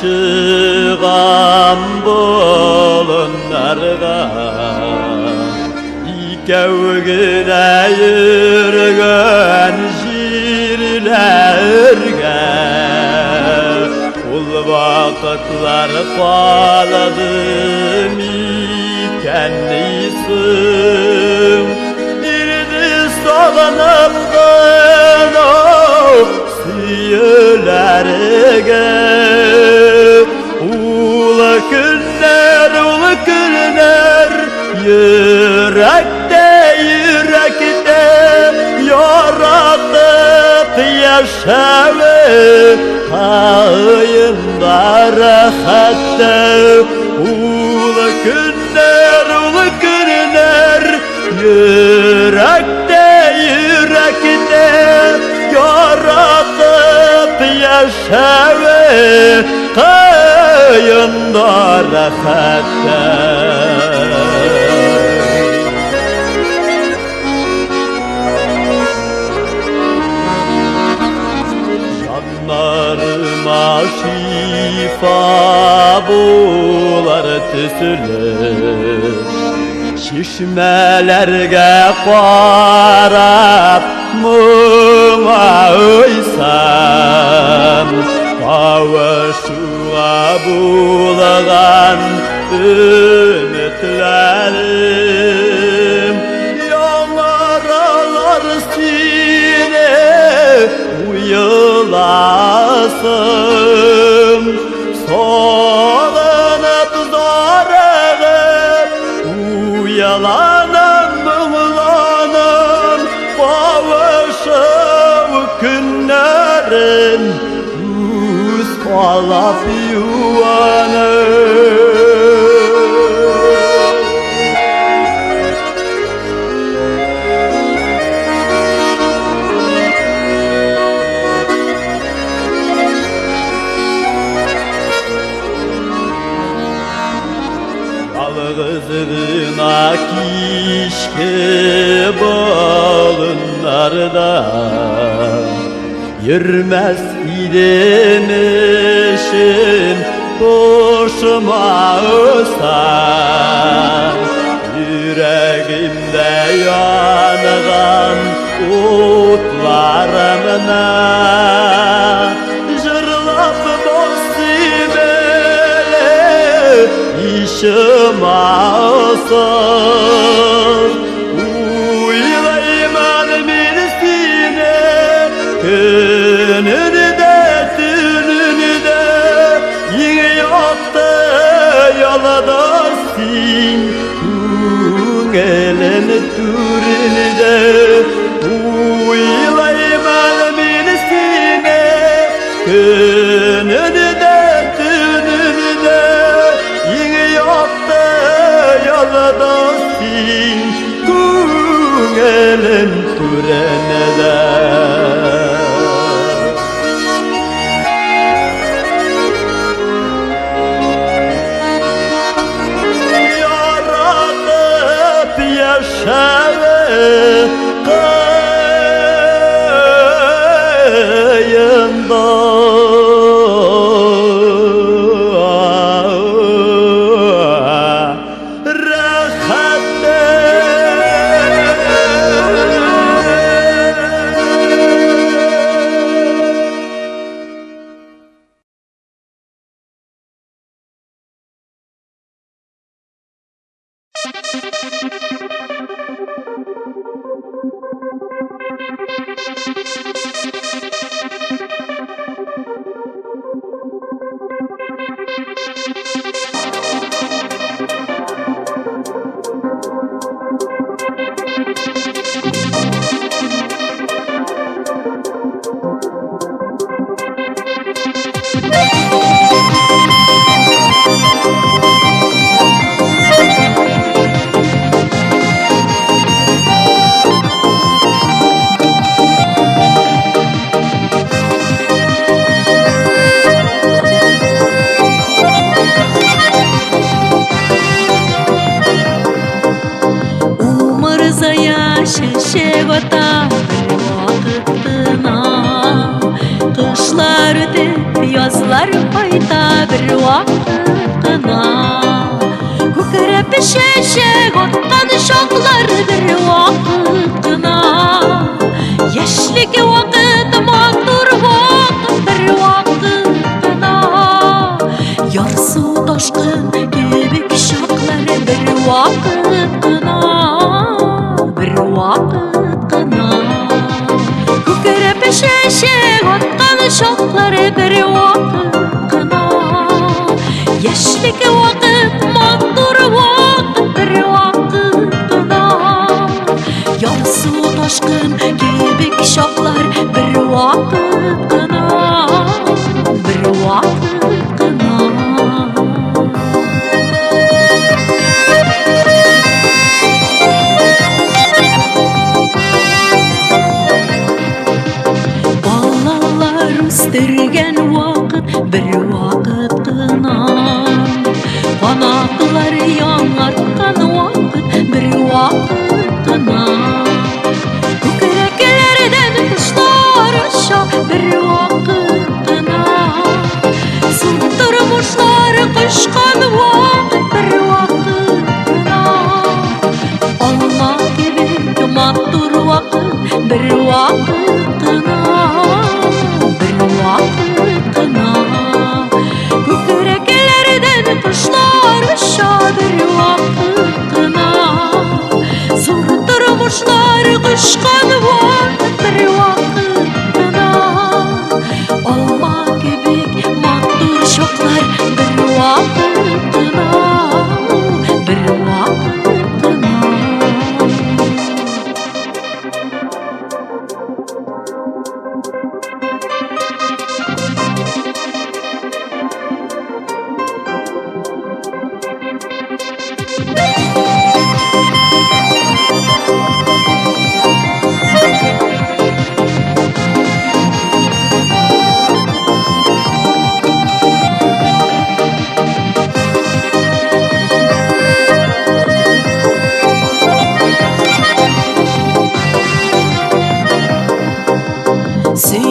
Şıqam bolunlarga İkevgine yürgen jirlerge Ul vakitlar qaladım ikenlisin İrdi sağınımdın o süyülerge Ulu günler yürekte yaratıp yaşamı Kayında rahatta Ulu günler yürekte yaratıp yaşamı Kayında rahatta Canlarıma şifa bular tüsülür Şişmelerge qarab muğa uysam Kavuşuğa bulgan ümitlerim Yolaralar sine uyulasım Soğlanıp zarağıp uyalanım mılanım Kavuşuğ günlerin Qalab yuvanım Yalğızlığına kişki bolunlarda Yürmez idemişim boşuma ısar Yüreğimde yanıgan utlarımına Jırlap dostimele işim ağsın Uylayman mirsine Gününü de tününü de Yine yokta yoladasın Elin türünü de Uylayman mirsine Gününü de tününü de Yine yokta yoladasın Elin türünü de Kayında Kışlar ötüp yazlar kayta bir vakıtına Kökürep şeşek ottan şoklar bir vakıtına Yeşlik vakıt mağdur vakıt bir vakıtına Yarsı taşkın gibi şoklar bir vakıtına Bir vakıtına Kökürep şeşek ottan şoklar bir vakıtına Yeşlik vakıt mağdur vakıt bir vakıtına Yarsı taşkın gibi şoklar bir vakıtına Bir vakıtına Üstürgen vakit bir vakıtına Kanatlar yanarkan vakit bir vakıtına Kökreklerden kuşlar aşağı bir vakıtına Sundurmuşlar kışkan vakit bir vakıtına Alma gibi matur vakit bir vakıtına Kökreklerden kuşlar aşağı bir vakıtına Surdurmuşlar kışkan vakit bir vakıtına Alma gibi matur şoklar bir vakıtına Bir vakıtına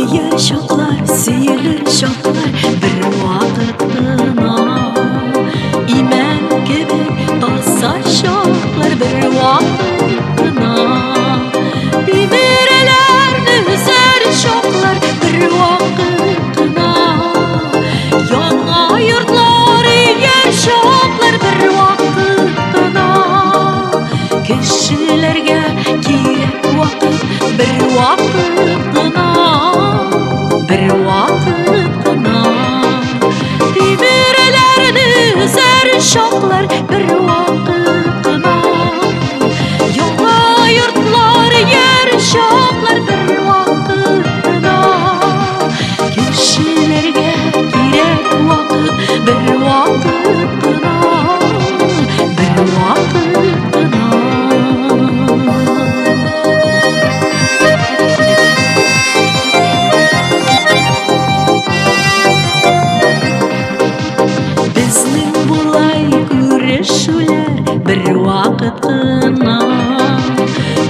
Süye şoklar, süyülür şoklar bir vakıtına İmen gibi basa şoklar bir vakıtına Biberler nüzer şoklar bir vakıtına Yana yurtlar yer şoklar bir vakıtına Kişilerge gerek vakit bir vakıtına Bir vakıtına Biberler nüzer şoklar bir vakıtına Yana yurtlar yer şoklar bir vakıtına Kişilerge gerek vakit bir vakıtına Bir vakıtına Bizning bulay күрешүләр bir vakıtına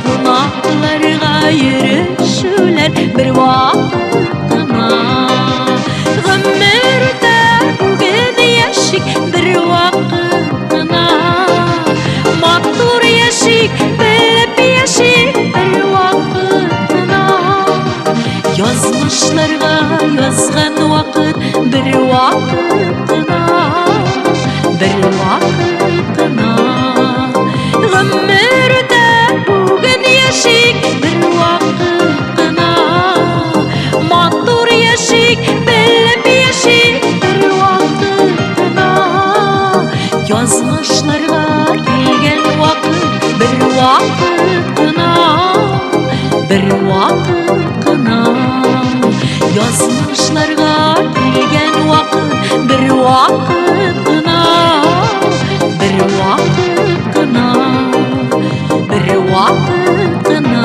Günahlarga yürüşüler bir vakıtına Gümürde bugün yaşık bir vakıtına Matur yaşık, bilip yaşık bir vakıtına Yazmışlarga yazgan vakit bir vakıtına Bir vakıtına Gümürde bugün yaşık bir vakıtına Matur yaşık, bilip yaşık bir vakıtına Yazmışlarga gelgen vakit bir vakıtına Bir vakıtına Yazmışlarga gelgen vakit bir vakıtına Bir vakıtına Bir vakıtına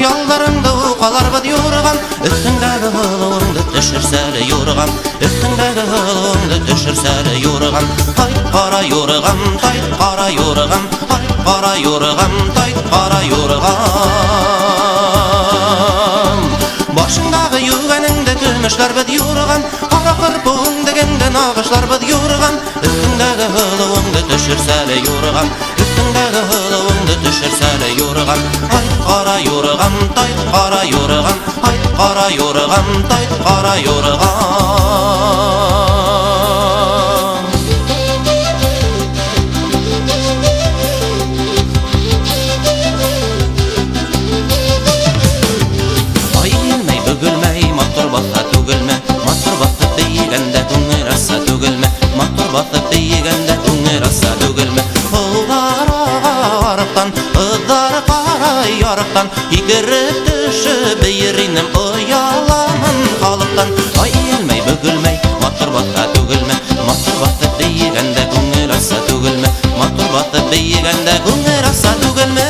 Yollarında uqalar bad yorgan Üstündəgi hılığında düşürsəli yorgan Üstündəgi hılığında düşürsəli yorgan Tay qara yorgan, tay qara yorgan Tay qara yorgan, tay qara yorgan Başındağı yüvenində gülmüşlər bad yorgan Qara qırpığın degende nağışlar bad yorgan Üstündəgi hılığında düşürsəli yorgan Üstündəgi hılığında düşürsəli yorgan Tay qara yorgan, tay qara yorgan Tay qara yorgan, tay qara yorgan Ay ilmey bөгülmey, matur batsa tügülme Matur batsa beygende güngür assa tügülme Matur batsa beygende güngür assa tügülme Oğlar ağarıqtan, ızdar qara yarıqtan Yigirip düşüp beyrinim oyalamın halıqtan Ay ilmey bөгülmey, matur batsa tügülme Matur batsa beygende güngür assa tügülme Matur batsa beygende güngür assa tügülme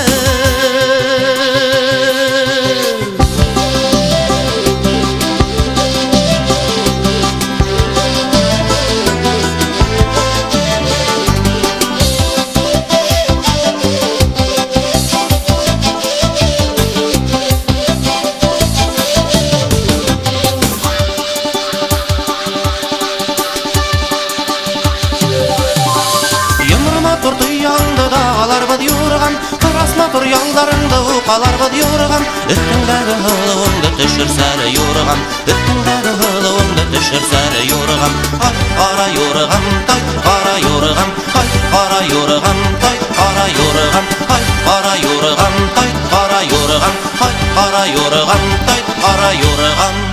Matur yollarında uqalar bad yorgan Üstündəgi hılığında düşürsəli yorgan Üstündəgi hılığında düşürsəli yorgan Tay qara yorgan, tay qara yorgan Tay qara yorgan, tay qara yorgan Tay qara yorgan, tay qara yorgan, hay qara yorgan, tay qara yorgan.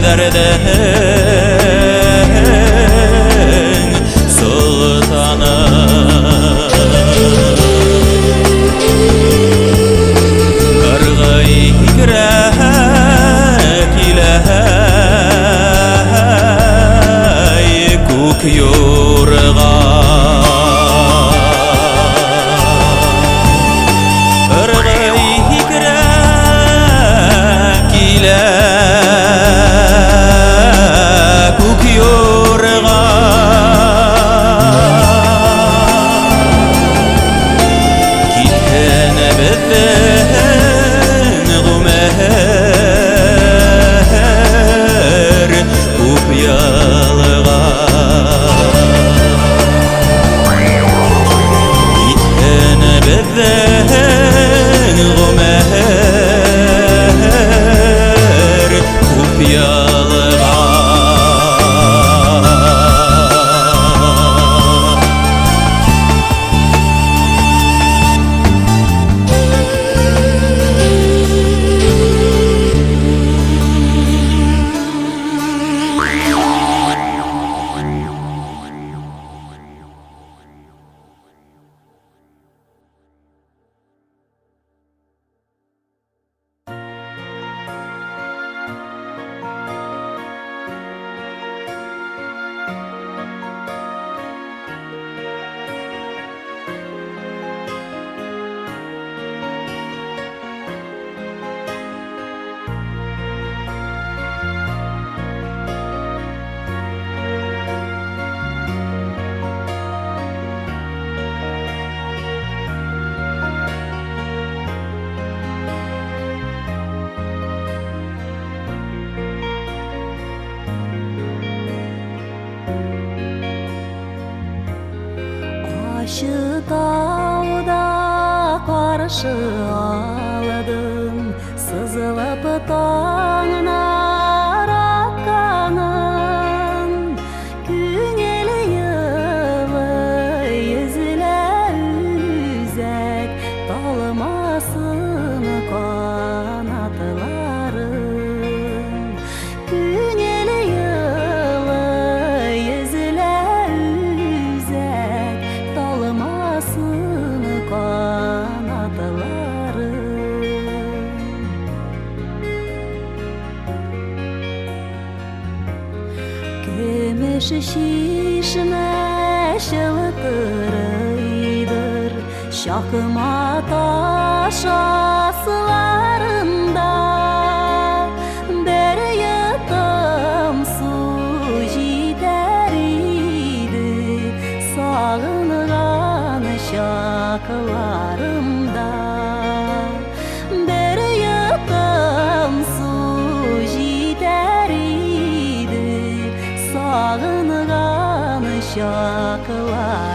gözlerden sultanım Kırgıy kirek ile kuk yorga Aşı dağda karşı ağladım Sızılıp tağına rakkanın Güngeli yılı yüzüle üzek Dalmasın kanatların Güngeli yılı yüzüle üzek Dalmasın kanatların Gümüş şişme şılıtırıydır Şakma taş aslarında Bir yudum su gideriydi Sağıngan şaklarımda Bir yudum su gideriydi Sağıngan şaklarımda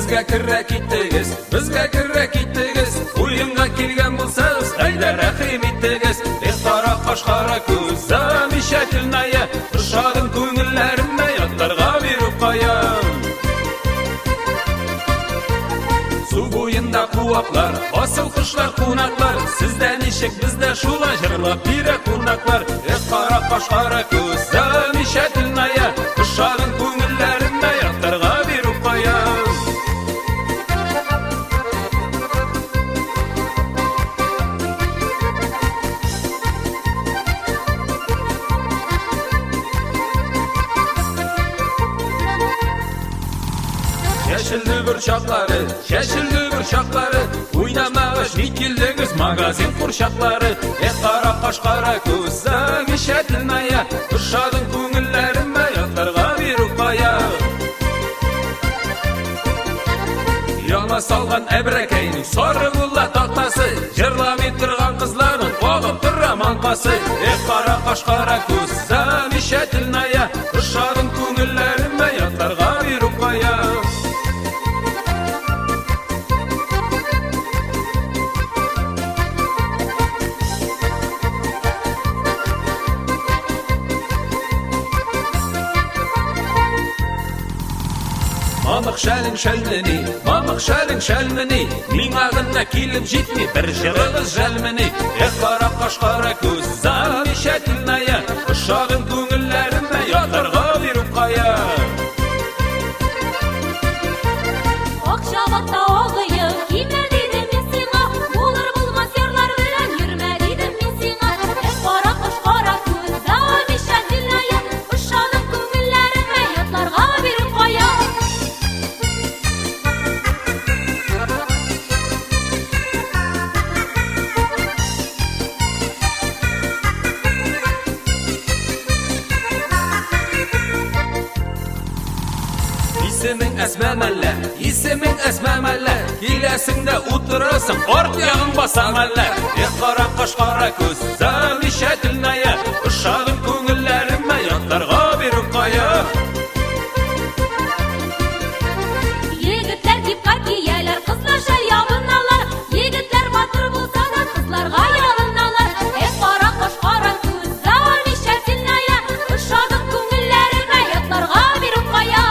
Bizga kirra ketdingiz, bizga kirra ketdingiz, o'yinga kelgan bo'lsangiz, hayda rahim etdingiz. Qora qoshqora ko'zim ishatilnaya, irshodim ko'ngillarimni yotlarga berib qo'yam. Suv bo'yinda quvoqlar, osil qushlar, qo'noqlar, sizdan eshik bizda shula jirlab bera qo'noqlar. Qora qoshqora ko'zim ishatilnaya, irshodim ko'ngillarimni yotlarga berib qo'yam. Şaşıldı burçakları, oynamağış nikildiniz magazin kurşakları. Qara qoshqora ko'zim ishatilmaya, irshodim ko'ngillarimni yotlarga berib qo'yam. Yana salgan ebrekeyning sori bulla taxtasi, jirlamay turgan qizlarning qo'g'ib turra manqasi. Qara qoshqora ko'zim ishatilmaya, irshodim ko'ngillarimni yotlarga berib qo'yam. мамық шәлің шәлміне, Мен ағына келіп жетме, бір жырығыз жәлміне. Қара қаш қара көз, зами шәтілная, ұшағын көңілләріме, ятарға беріп қая. Ақшабатта оғыйы, киме дедім мен сиңа, болыр болмас ярлар білән жүрме дедім мен сиңа. Қара қаш қара көз, зами шәтілная, ұшағын көңілләріме, ятларға беріп қая. Исемің әсмәмәлі, келесіңді ұтырасың, орт яғын басамәлі. Қара қаш қара көз, зәми шәтілная, ұшағын көңілләріме, ятларға беріп қая. Егітлер кипқа киялар, қызлар шәл ябыналар, егітлер батыр болса да қызларға ялыналар. Қара қаш қара көз, зәми шәтілная, ұшағын көңілләріме, ятларға беріп қая.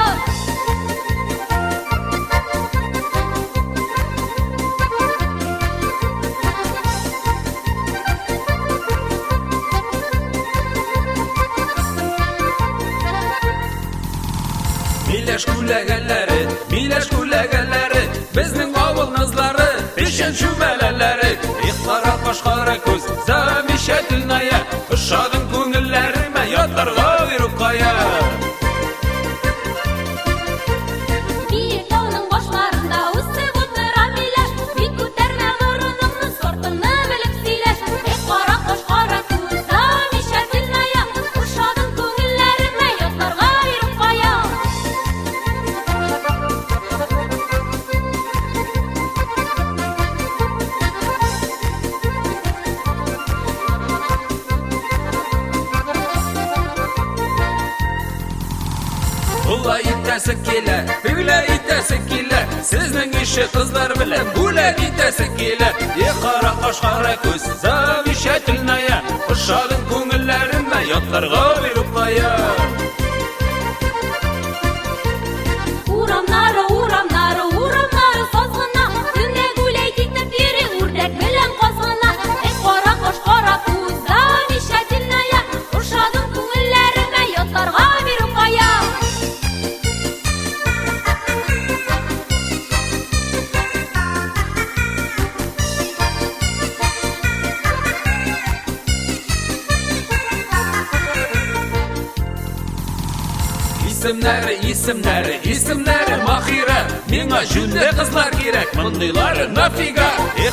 Миләш күләгәләре, безнең авыл назлары, пешен шүмәләләре. Қара қаш қара көз, зәми шәтілная, ұшағын көңілләріме, ятларға беріп қая. Биік тауның башларында үсіп отыра миләш, бик күтәрмә нұрыныңны, сортыңны біліп сөйләш. Қара қаш қара көз, зәми шәтілная, ұшағын көңілләріме, ятларға беріп қая. Бұла итәсі келі, бүлә итәсі келі, сіздің іші қыздар білім, бүлә итәсі келі. Қара қаш қара көз, зәми шәтілная, ұшағын көңілләріме, ятларға беріп қая. Урамнары, сазғына, түнде гүләй тектіп ері, үрдәк білім қазғына. Қара қаш қара көз, зәми шәтілная, ұшағын көңілләріме, ятларға беріп қая. Исімнәрі махира, меңа жүнді қызлар керек, мұндайлары нафига.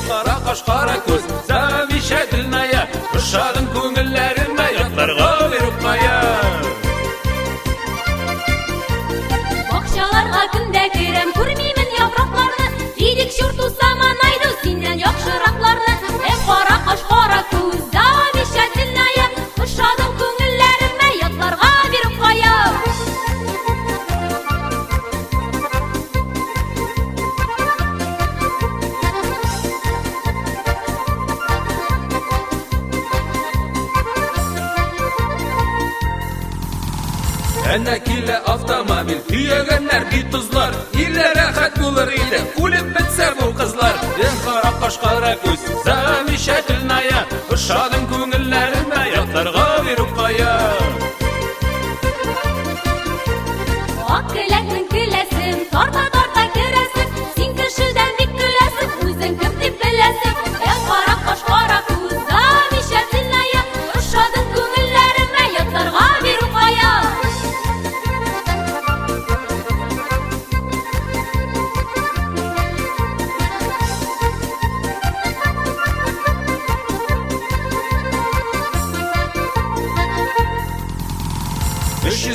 Қара қаш қара көз, зәми шәтілная, ұшағын көңілләріме, ятларға беріп қая. Бақшаларға күнде керем, көрмеймін япрақларны, едік шүрту саманайды, сенен яқшырақларны. Қара қаш қара көз, зәми шәтілная, ұшағын көңілләріме, ятларға беріп қая. Әнә келі автомобиль, түйегенлер бит тұзлар, елі рәхәт болыр еді, күліп бітсе бұл қызлар. Қара қаш қара көз, зәми шәтілная, ұшағын көңілләріме, ятларға беріп қая. Ақ келәктің келәсін, тарта керәсін, сен кішіден бик күләсін, өзің кім деп біләсін. Қара қаш қара көз, зәми шәтілная, ұшағын көңілләріме, ятларға беріп қая.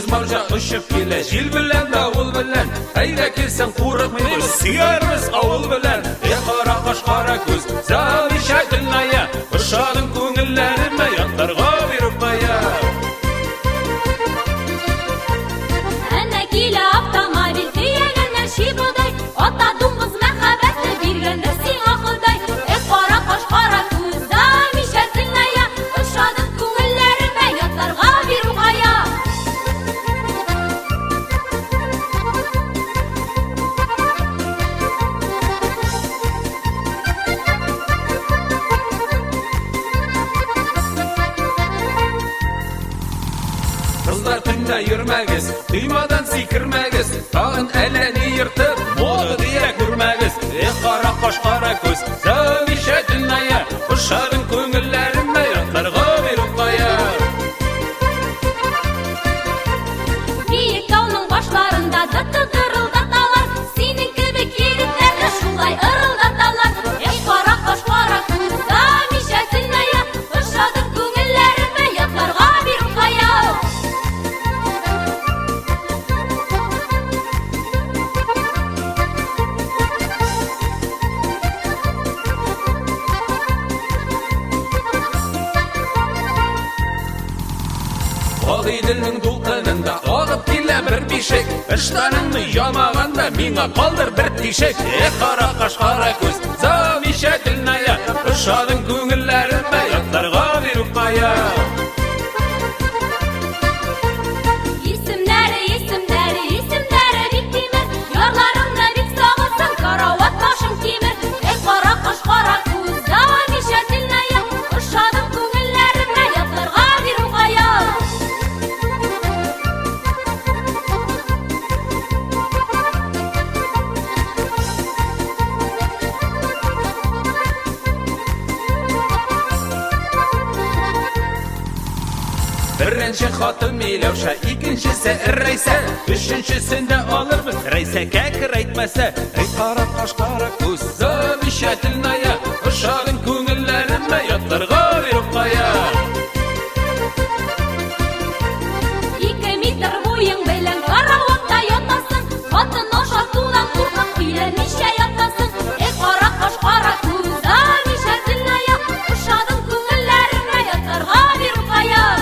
Маржа ұшып келе, жел білән, дауыл білән, әйді келсен қорықмаймыз, сүйерміз ауыл білән. Қара қаш қара көз, зәми шәтілная, ұшағын көңілләріме, ятларға беріп қая. Әнә келі автомобиль, түйегенлер шибыдай, ата дуңғыз мәхәбәтті бергендір сиңа Құдай. Қара қаш қара көз, зәми шәтілная, ұшағын көңілләріме, ятларға беріп қая. Kızlar tünde yürmegiz, duymadan sikirmegiz. Tağın elini yırtıp, modu diye gürmegiz. Kara kaş kara göz, zavişe dünyaya. Uşağın köngüllerinde yatlarga bir ukkaya. Biyik dağının başlarında dıttı dırıldatalar. Senin kibik yigitlerle şulay ırıldatalar. Kara kaş kara göz, zavişe dünyaya. Uşağın köngüllerinde yatlarga bir ukkaya. Ағи ділінің дулқынында ағып келе бір бешек. Іштаныңды ямағанда меңа қалдыр бір тешек. Қара қаш қара көз, завиша тілная. Ұшадың көңіллерінде яттарға беріп қая. Isimleri, isimleri, isimleri bittiğimiz. Yarlarımda bit sağılsın, karavat başım kimir. Kara kaş kara göz, zavişe dinleye. Uşadım köngüllerime yatlarga bir ukaya. Birinci hatun Milevşe, ikincisi Reyse. Üçüncüsünde alırmız Reyse kekir etmese. Kara kaş kara göz, zavişe dinleye. Uşağın köngüllerinde yatlarga bir ukaya. 2 metre boyun bilen karavakta yatasın. Batın oşatудан kurtmak bilemişe yatasın. Kara kaş kara göz, zavişe dinleye. Uşağın köngüllerime yatlarga bir ukaya.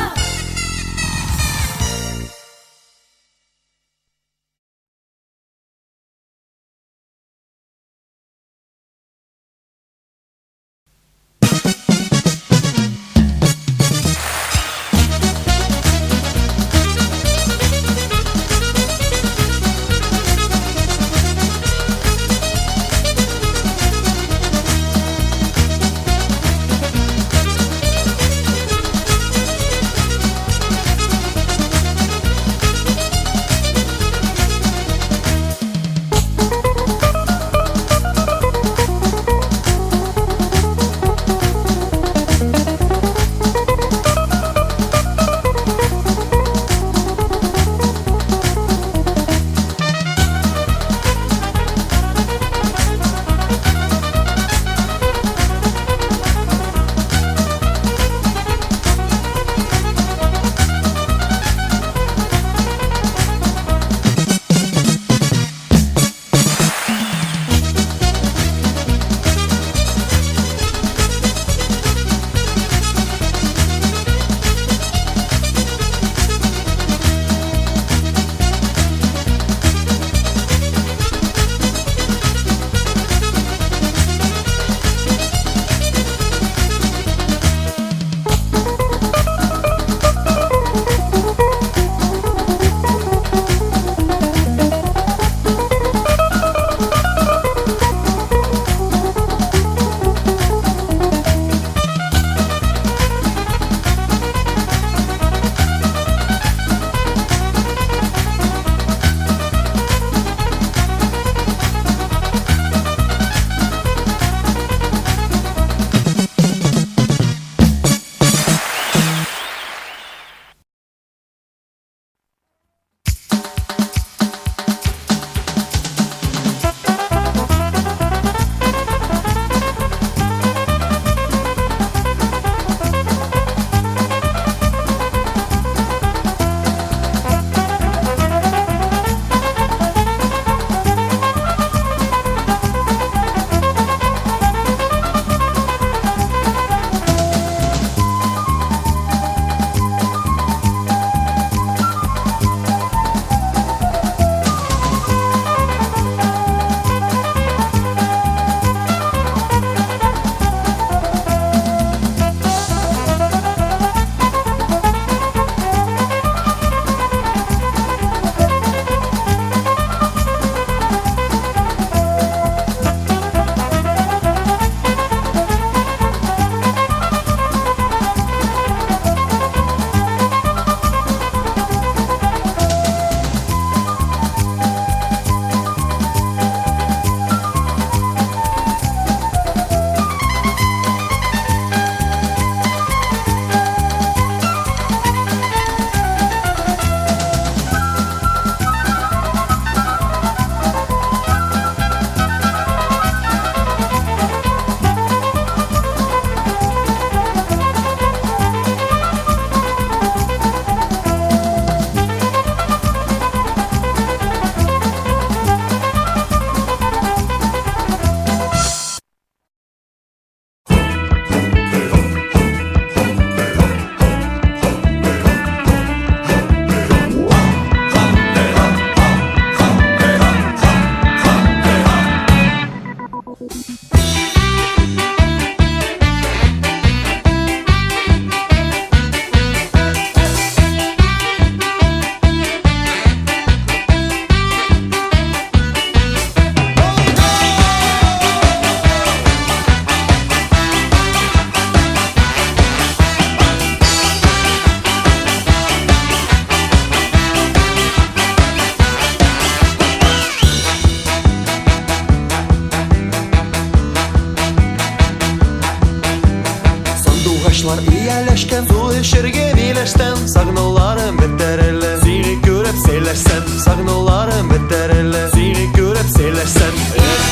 birleşken su içerge birleşten sagnolarım beterelle seni görüp seylersen sagnolarım beterelle seni görüp seylersen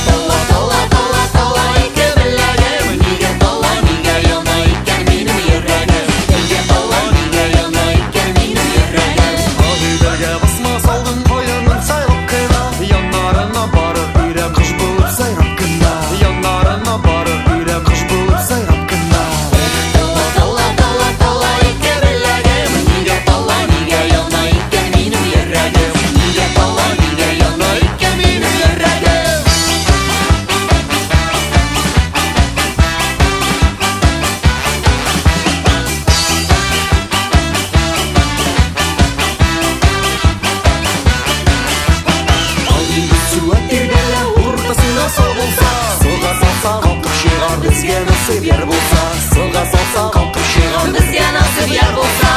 Talla talla talla talla iki billegim Niye talla niye yana iken benim yüreğim Niye talla niye yana iken benim yüreğim Abilerge basma saldın koyanın sayrap kına yanlarına barır bire kış bulup sayrap kına yanlarına barır bire kış bulup sayrap kına Talla talla talla talla iki billegim Niye talla niye yana iken benim yüreğim Niye talla niye yana iken benim yüreğim Suya tirgele ortasına sağ bolsa Sığa salsa kalkıp şiğar bizge nasip yer bolsa Sığa salsa kalkıp şiğar Bizga nasib yer bo'lsa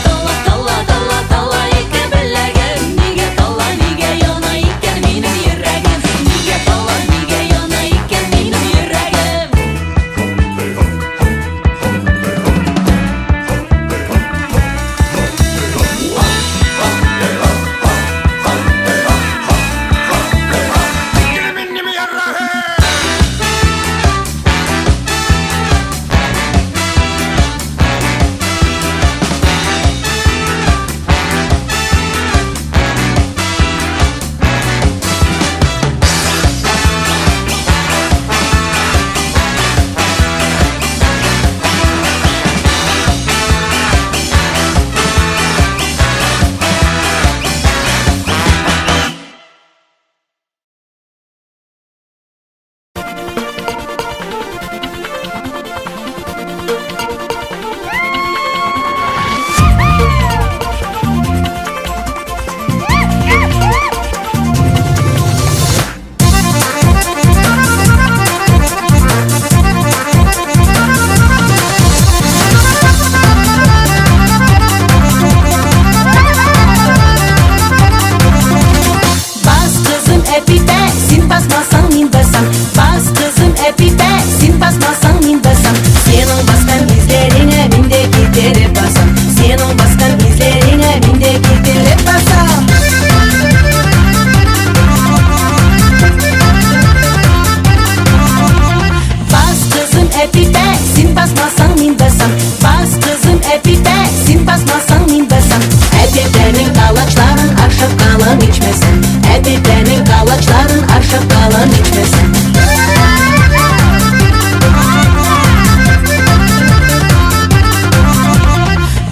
Talla talla talla talla iki billegim Niye talla niye yana iken benim yüreğim Niye talla niye yana iken benim yüreğim Bas kızım epipe, sen basmasan men basam. Bas kızım epipe, sen basmasan men basam. Senin baskan izlerine men de giderip basam. Senin baskan izlerine men de giderip basam. Bas kızım epipe, sen basmasan men basam. Bas kızım epipe, sen basmasan men basam. Epipenin kalaçların akşap kalan içmesin. Epipenin kalaçların akşap kalan içmesin.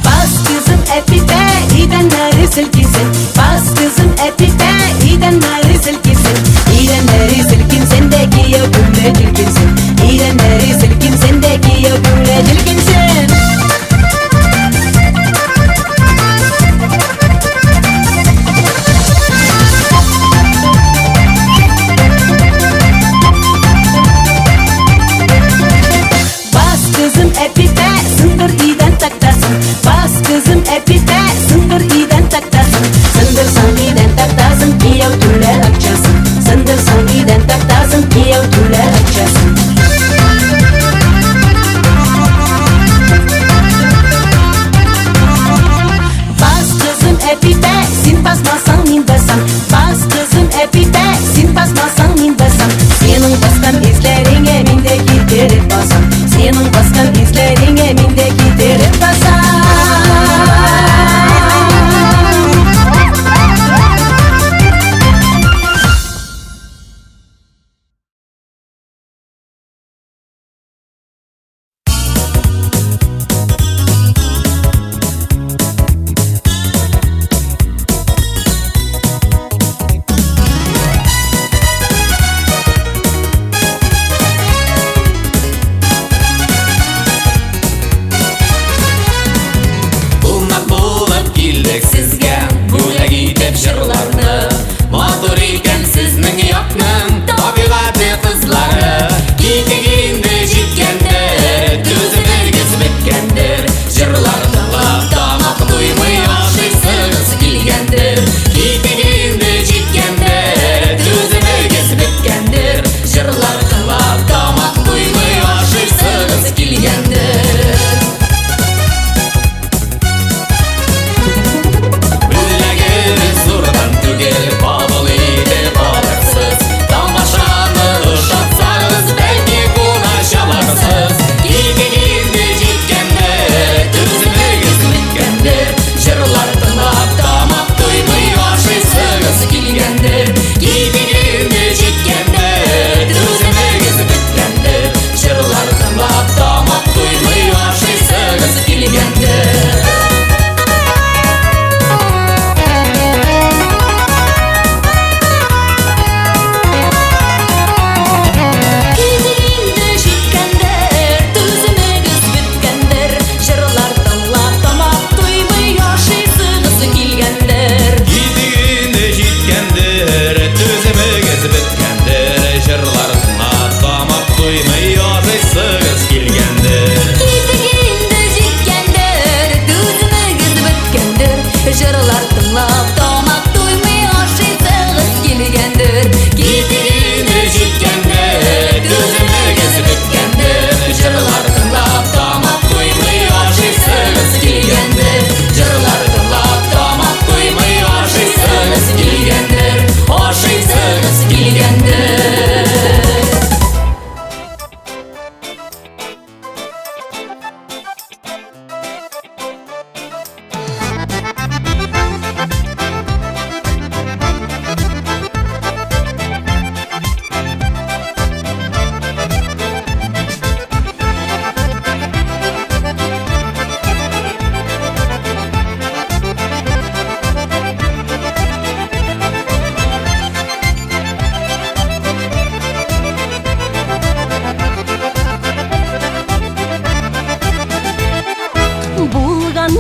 Bas kızım epipe, idenleri silkisin. Bas kızım epipe, idenleri silkisin. İdenleri silkin sendeki ya gülle cilkinsin. İdenleri silkin sendeki ya gülle cilkinsin. Bas kızım epipe, sındır iden taktasın. Bas kızım epipe, sındır iden taktasın. Sındırsan iden taktasın, kiyav tüller akçasın. Sındırsan iden taktasın, kiyav tüller akçasın. Bas kızım epipe, sen basmasan men basam. Bas kızım epipe, sen basmasan men basam. Senin baskan izlerine men de giderip basam. Senin baskan izlerine men de giderip basam.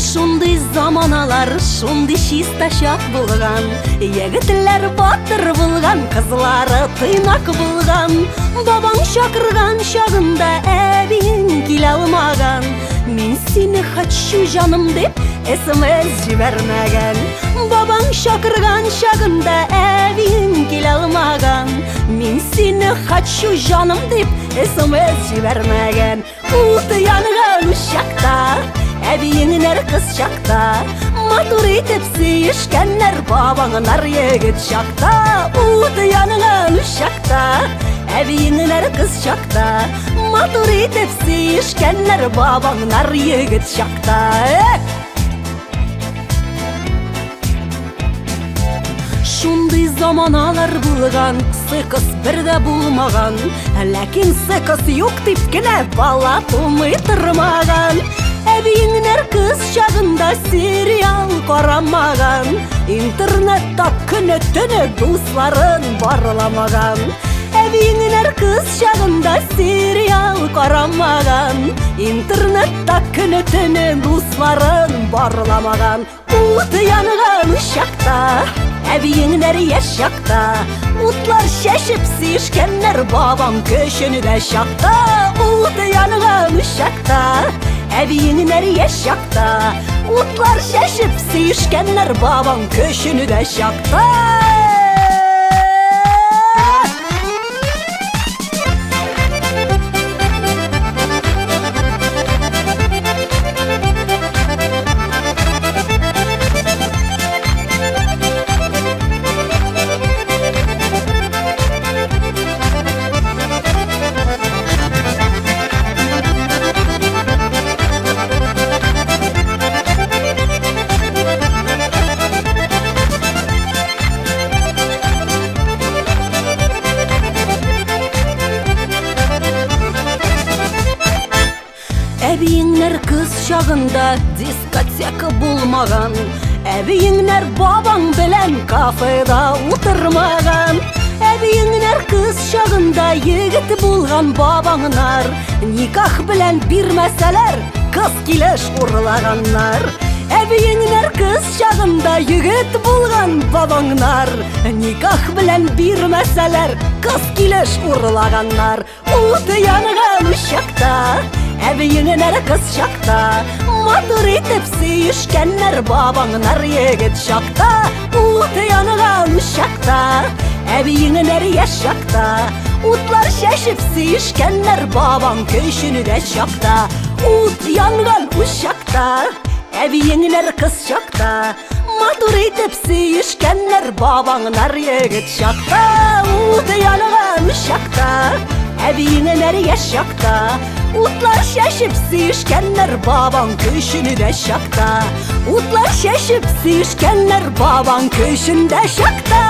шундый заманалар, шундый чиста шак булган. Егетләр батыр булган, кызлары тыйнак булган. Бабаң чакырган чагында әбиң килә алмаган. Мин сине хочу жаным дип SMS җибәрмәгән. Бабаң чакырган чагында әбиң килә алмаган. Мин сине хочу жаным дип SMS җибәрмәгән. Ут янган учакта, әбиеңнәр кыз чакта, матур итеп сөешкәннәр бабаңнар егет чакта. Ут янган учакта, әбиеңнәр кыз чакта, матур итеп сөешкәннәр бабаңнар егет чакта. Шундый заманалар булган, сыкыс бергә булмаган. Ләкин сыкыс юк дип кенә бала тумый тормаган. Әбиеңнәр кыз чагында сериал карамаган. Интернетта көне-төне дусларын барламаган. Әбиеңнәр кыз чагында сериал карамаган. Интернетта көне-төне дусларын барламаган. Ут янган чакта, әбиеңнәр яшь чакта, утлар чәчеп сөешкәннәр бабаң көченә чакта. Ут янган чакта, әбиеңнәр яшь чакта, утлар чәчеп сөешкәннәр бабаң көченә чакта. Әбиеңнәр кыз чагында дискотека булмаган. Әбиеңнәр бабаң белән кафеда утырмаган. Әбиеңнәр кыз чагында егет булган бабаңнар. Никах белән бирмәсәләр, кыз килеш урлаганнар. Әбиеңнәр кыз чагында егет булган бабаңнар. Никах белән бирмәсәләр, кыз килеш урлаганнар. Ут янган чакта, әбиеңнәр кыз чакта, матур итеп сөешкәннәр бабаңнар егет чакта. Ут янган чакта, әбиеңнәр яшь чакта, утлар чәчеп сөешкәннәр бабаң көченә чакта. Ут янган чакта, әбиеңнәр кыз чакта, матур итеп сөешкәннәр бабаңнар егет чакта. Ут янган чакта, әбиеңнәр яшь чакта, утлар чәчеп сөешкәннәр бабаң көченә чакта. Утлар чәчеп сөешкәннәр бабаң көченә чакта.